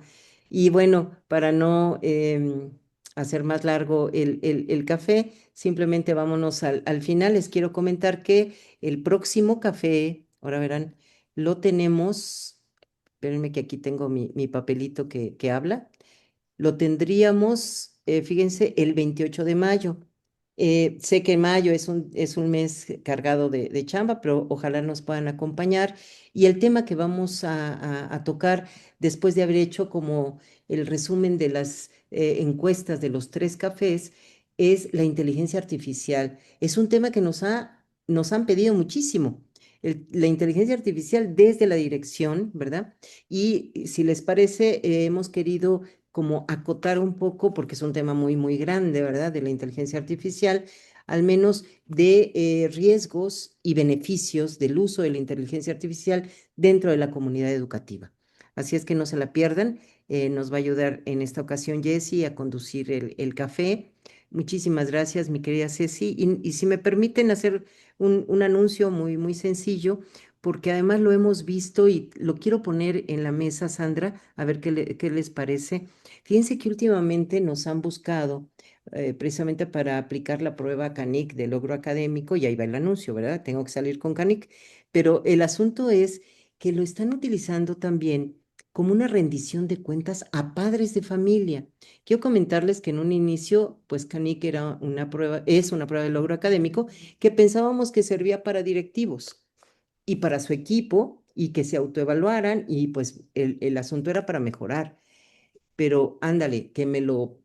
Y bueno, para no hacer más largo el café, simplemente vámonos al final. Les quiero comentar que el próximo café, ahora verán, lo tenemos, espérenme que aquí tengo mi papelito que habla. Lo tendríamos, fíjense, el 28 de mayo. Sé que mayo es un mes cargado de chamba, pero ojalá nos puedan acompañar. Y el tema que vamos a tocar, después de haber hecho como el resumen de las encuestas de los tres cafés, es la inteligencia artificial. Es un tema que nos han pedido muchísimo. La inteligencia artificial desde la dirección, ¿verdad? Y si les parece, hemos querido como acotar un poco, porque es un tema muy grande, ¿verdad? De la inteligencia artificial, al menos de riesgos y beneficios del uso de la inteligencia artificial dentro de la comunidad educativa. Así es que no se la pierdan. Nos va a ayudar en esta ocasión Jessie a conducir el café. Muchísimas gracias, mi querida Ceci. Y si me permiten hacer un anuncio muy sencillo, porque además lo hemos visto y lo quiero poner en la mesa, Sandra, a ver qué les parece. Fíjense que últimamente nos han buscado precisamente para aplicar la prueba CANIC de logro académico, y ahí va el anuncio, ¿verdad? Tengo que salir con CANIC, pero el asunto es que lo están utilizando también como una rendición de cuentas a padres de familia. Quiero comentarles que en un inicio, pues CANIC era una prueba, es una prueba de logro académico que pensábamos que servía para directivos y para su equipo y que se autoevaluaran y pues el asunto era para mejorar. Pero ándale, que me lo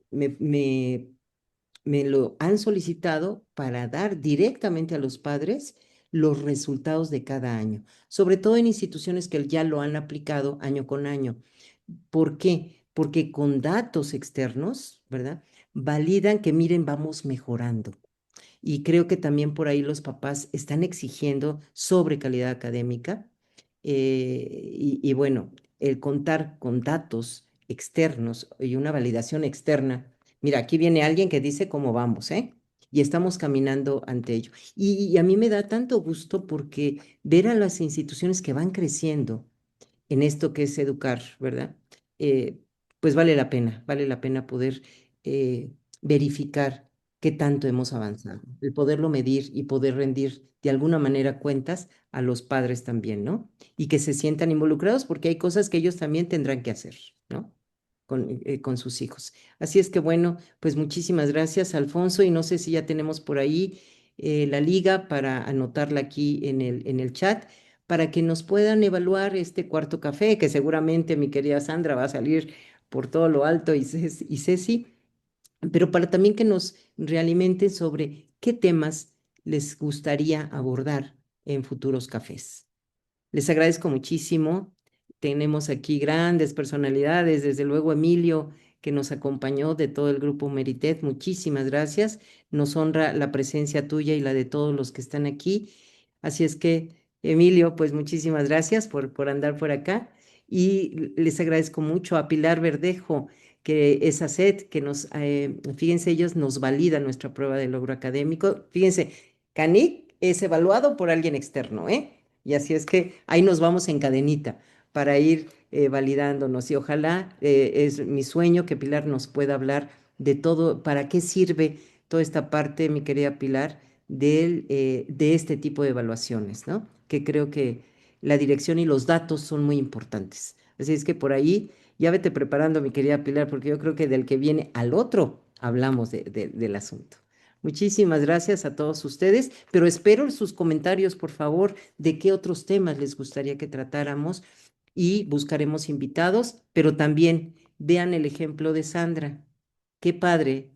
han solicitado para dar directamente a los padres los resultados de cada año, sobre todo en instituciones que ya lo han aplicado año con año. ¿Por qué? Porque con datos externos, ¿verdad? Validan que miren, vamos mejorando. Y creo que también por ahí los papás están exigiendo sobre calidad académica. Y bueno, el contar con datos externos y una validación externa. Mira, aquí viene alguien que dice cómo vamos, ¿eh? Y estamos caminando ante ello. Y a mí me da tanto gusto porque ver a las instituciones que van creciendo en esto que es educar, ¿verdad? Eh, pues vale la pena poder eh, verificar qué tanto hemos avanzado, el poderlo medir y poder rendir de alguna manera cuentas a los padres también, ¿no? Y que se sientan involucrados porque hay cosas que ellos también tendrán que hacer, ¿no? Con sus hijos. Así es que bueno, pues muchísimas gracias, Alfonso, y no sé si ya tenemos por ahí la liga para anotarla aquí en el chat para que nos puedan evaluar este cuarto café, que seguramente mi querida Sandra va a salir por todo lo alto y Ceci, pero para también que nos realimenten sobre qué temas les gustaría abordar en futuros cafés. Les agradezco muchísimo. Tenemos aquí grandes personalidades, desde luego Emilio, que nos acompañó de todo el grupo Meritet. Muchísimas gracias. Nos honra la presencia tuya y la de todos los que están aquí. Así es que, Emilio, pues muchísimas gracias por andar por acá. Y les agradezco mucho a Pilar Verdejo, que es ACET, que fíjense, ellos nos validan nuestra prueba de logro académico. Fíjense, Canic es evaluado por alguien externo, ¿eh? Y así es que ahí nos vamos en cadenita para ir validándonos. Y ojalá es mi sueño que Pilar nos pueda hablar de todo, para qué sirve toda esta parte, mi querida Pilar, de este tipo de evaluaciones, ¿no? Que creo que la dirección y los datos son muy importantes. Así es que por ahí ya vete preparando, mi querida Pilar, porque yo creo que del que viene al otro hablamos del asunto. Muchísimas gracias a todos ustedes, pero espero sus comentarios, por favor, de qué otros temas les gustaría que tratáramos y buscaremos invitados, pero también vean el ejemplo de Sandra. Qué padre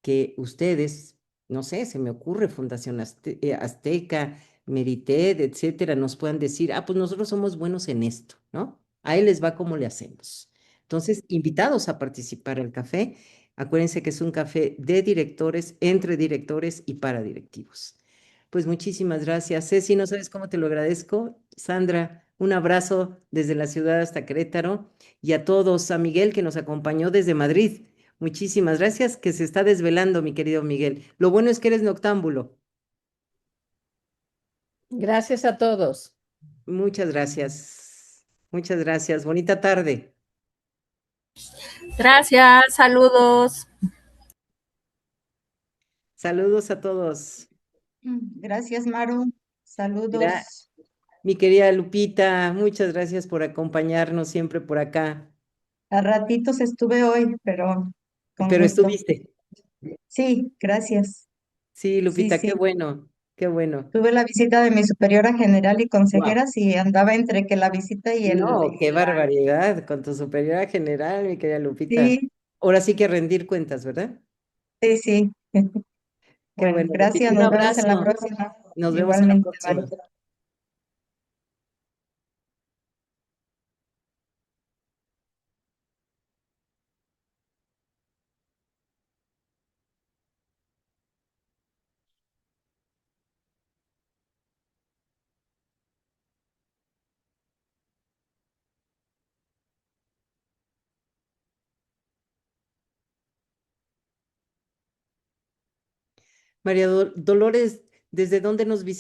que ustedes, no sé, se me ocurre Fundación Azteca, Merited, etcétera, nos puedan decir, pues nosotros somos buenos en esto, ¿no? A él les va como le hacemos. Entonces, invitados a participar al café. Acuérdense que es un café de directores, entre directores y para directivos. Pues muchísimas gracias. Ceci, no sabes cómo te lo agradezco. Sandra, un abrazo desde la ciudad hasta Querétaro y a todos, a Miguel que nos acompañó desde Madrid. Muchísimas gracias, que se está desvelando, mi querido Miguel. Lo bueno es que eres noctámbulo. Gracias a todos. Muchas gracias. Muchas gracias. Bonita tarde. Gracias, saludos. Saludos a todos. Gracias, Maru. Gra- Saludos. Mi querida Lupita, muchas gracias por acompañarnos siempre por acá. A ratitos estuve hoy, pero con Pero gusto. estuviste. Sí, gracias. Sí, Sí, Lupita, qué sí. bueno, qué bueno. Tuve la visita de mi superiora general y Wow. consejeras y andaba entre que la visita y No, qué barbaridad con tu superiora general, mi querida Lupita. Sí, Ahora sí que rendir cuentas, ¿verdad? sí, sí. Qué Bueno, bueno, Lupita. gracias. Un Nos vemos en la abrazo. próxima. Nos vemos en la Igualmente, próxima. bye. María Dolores, ¿desde dónde nos visitas?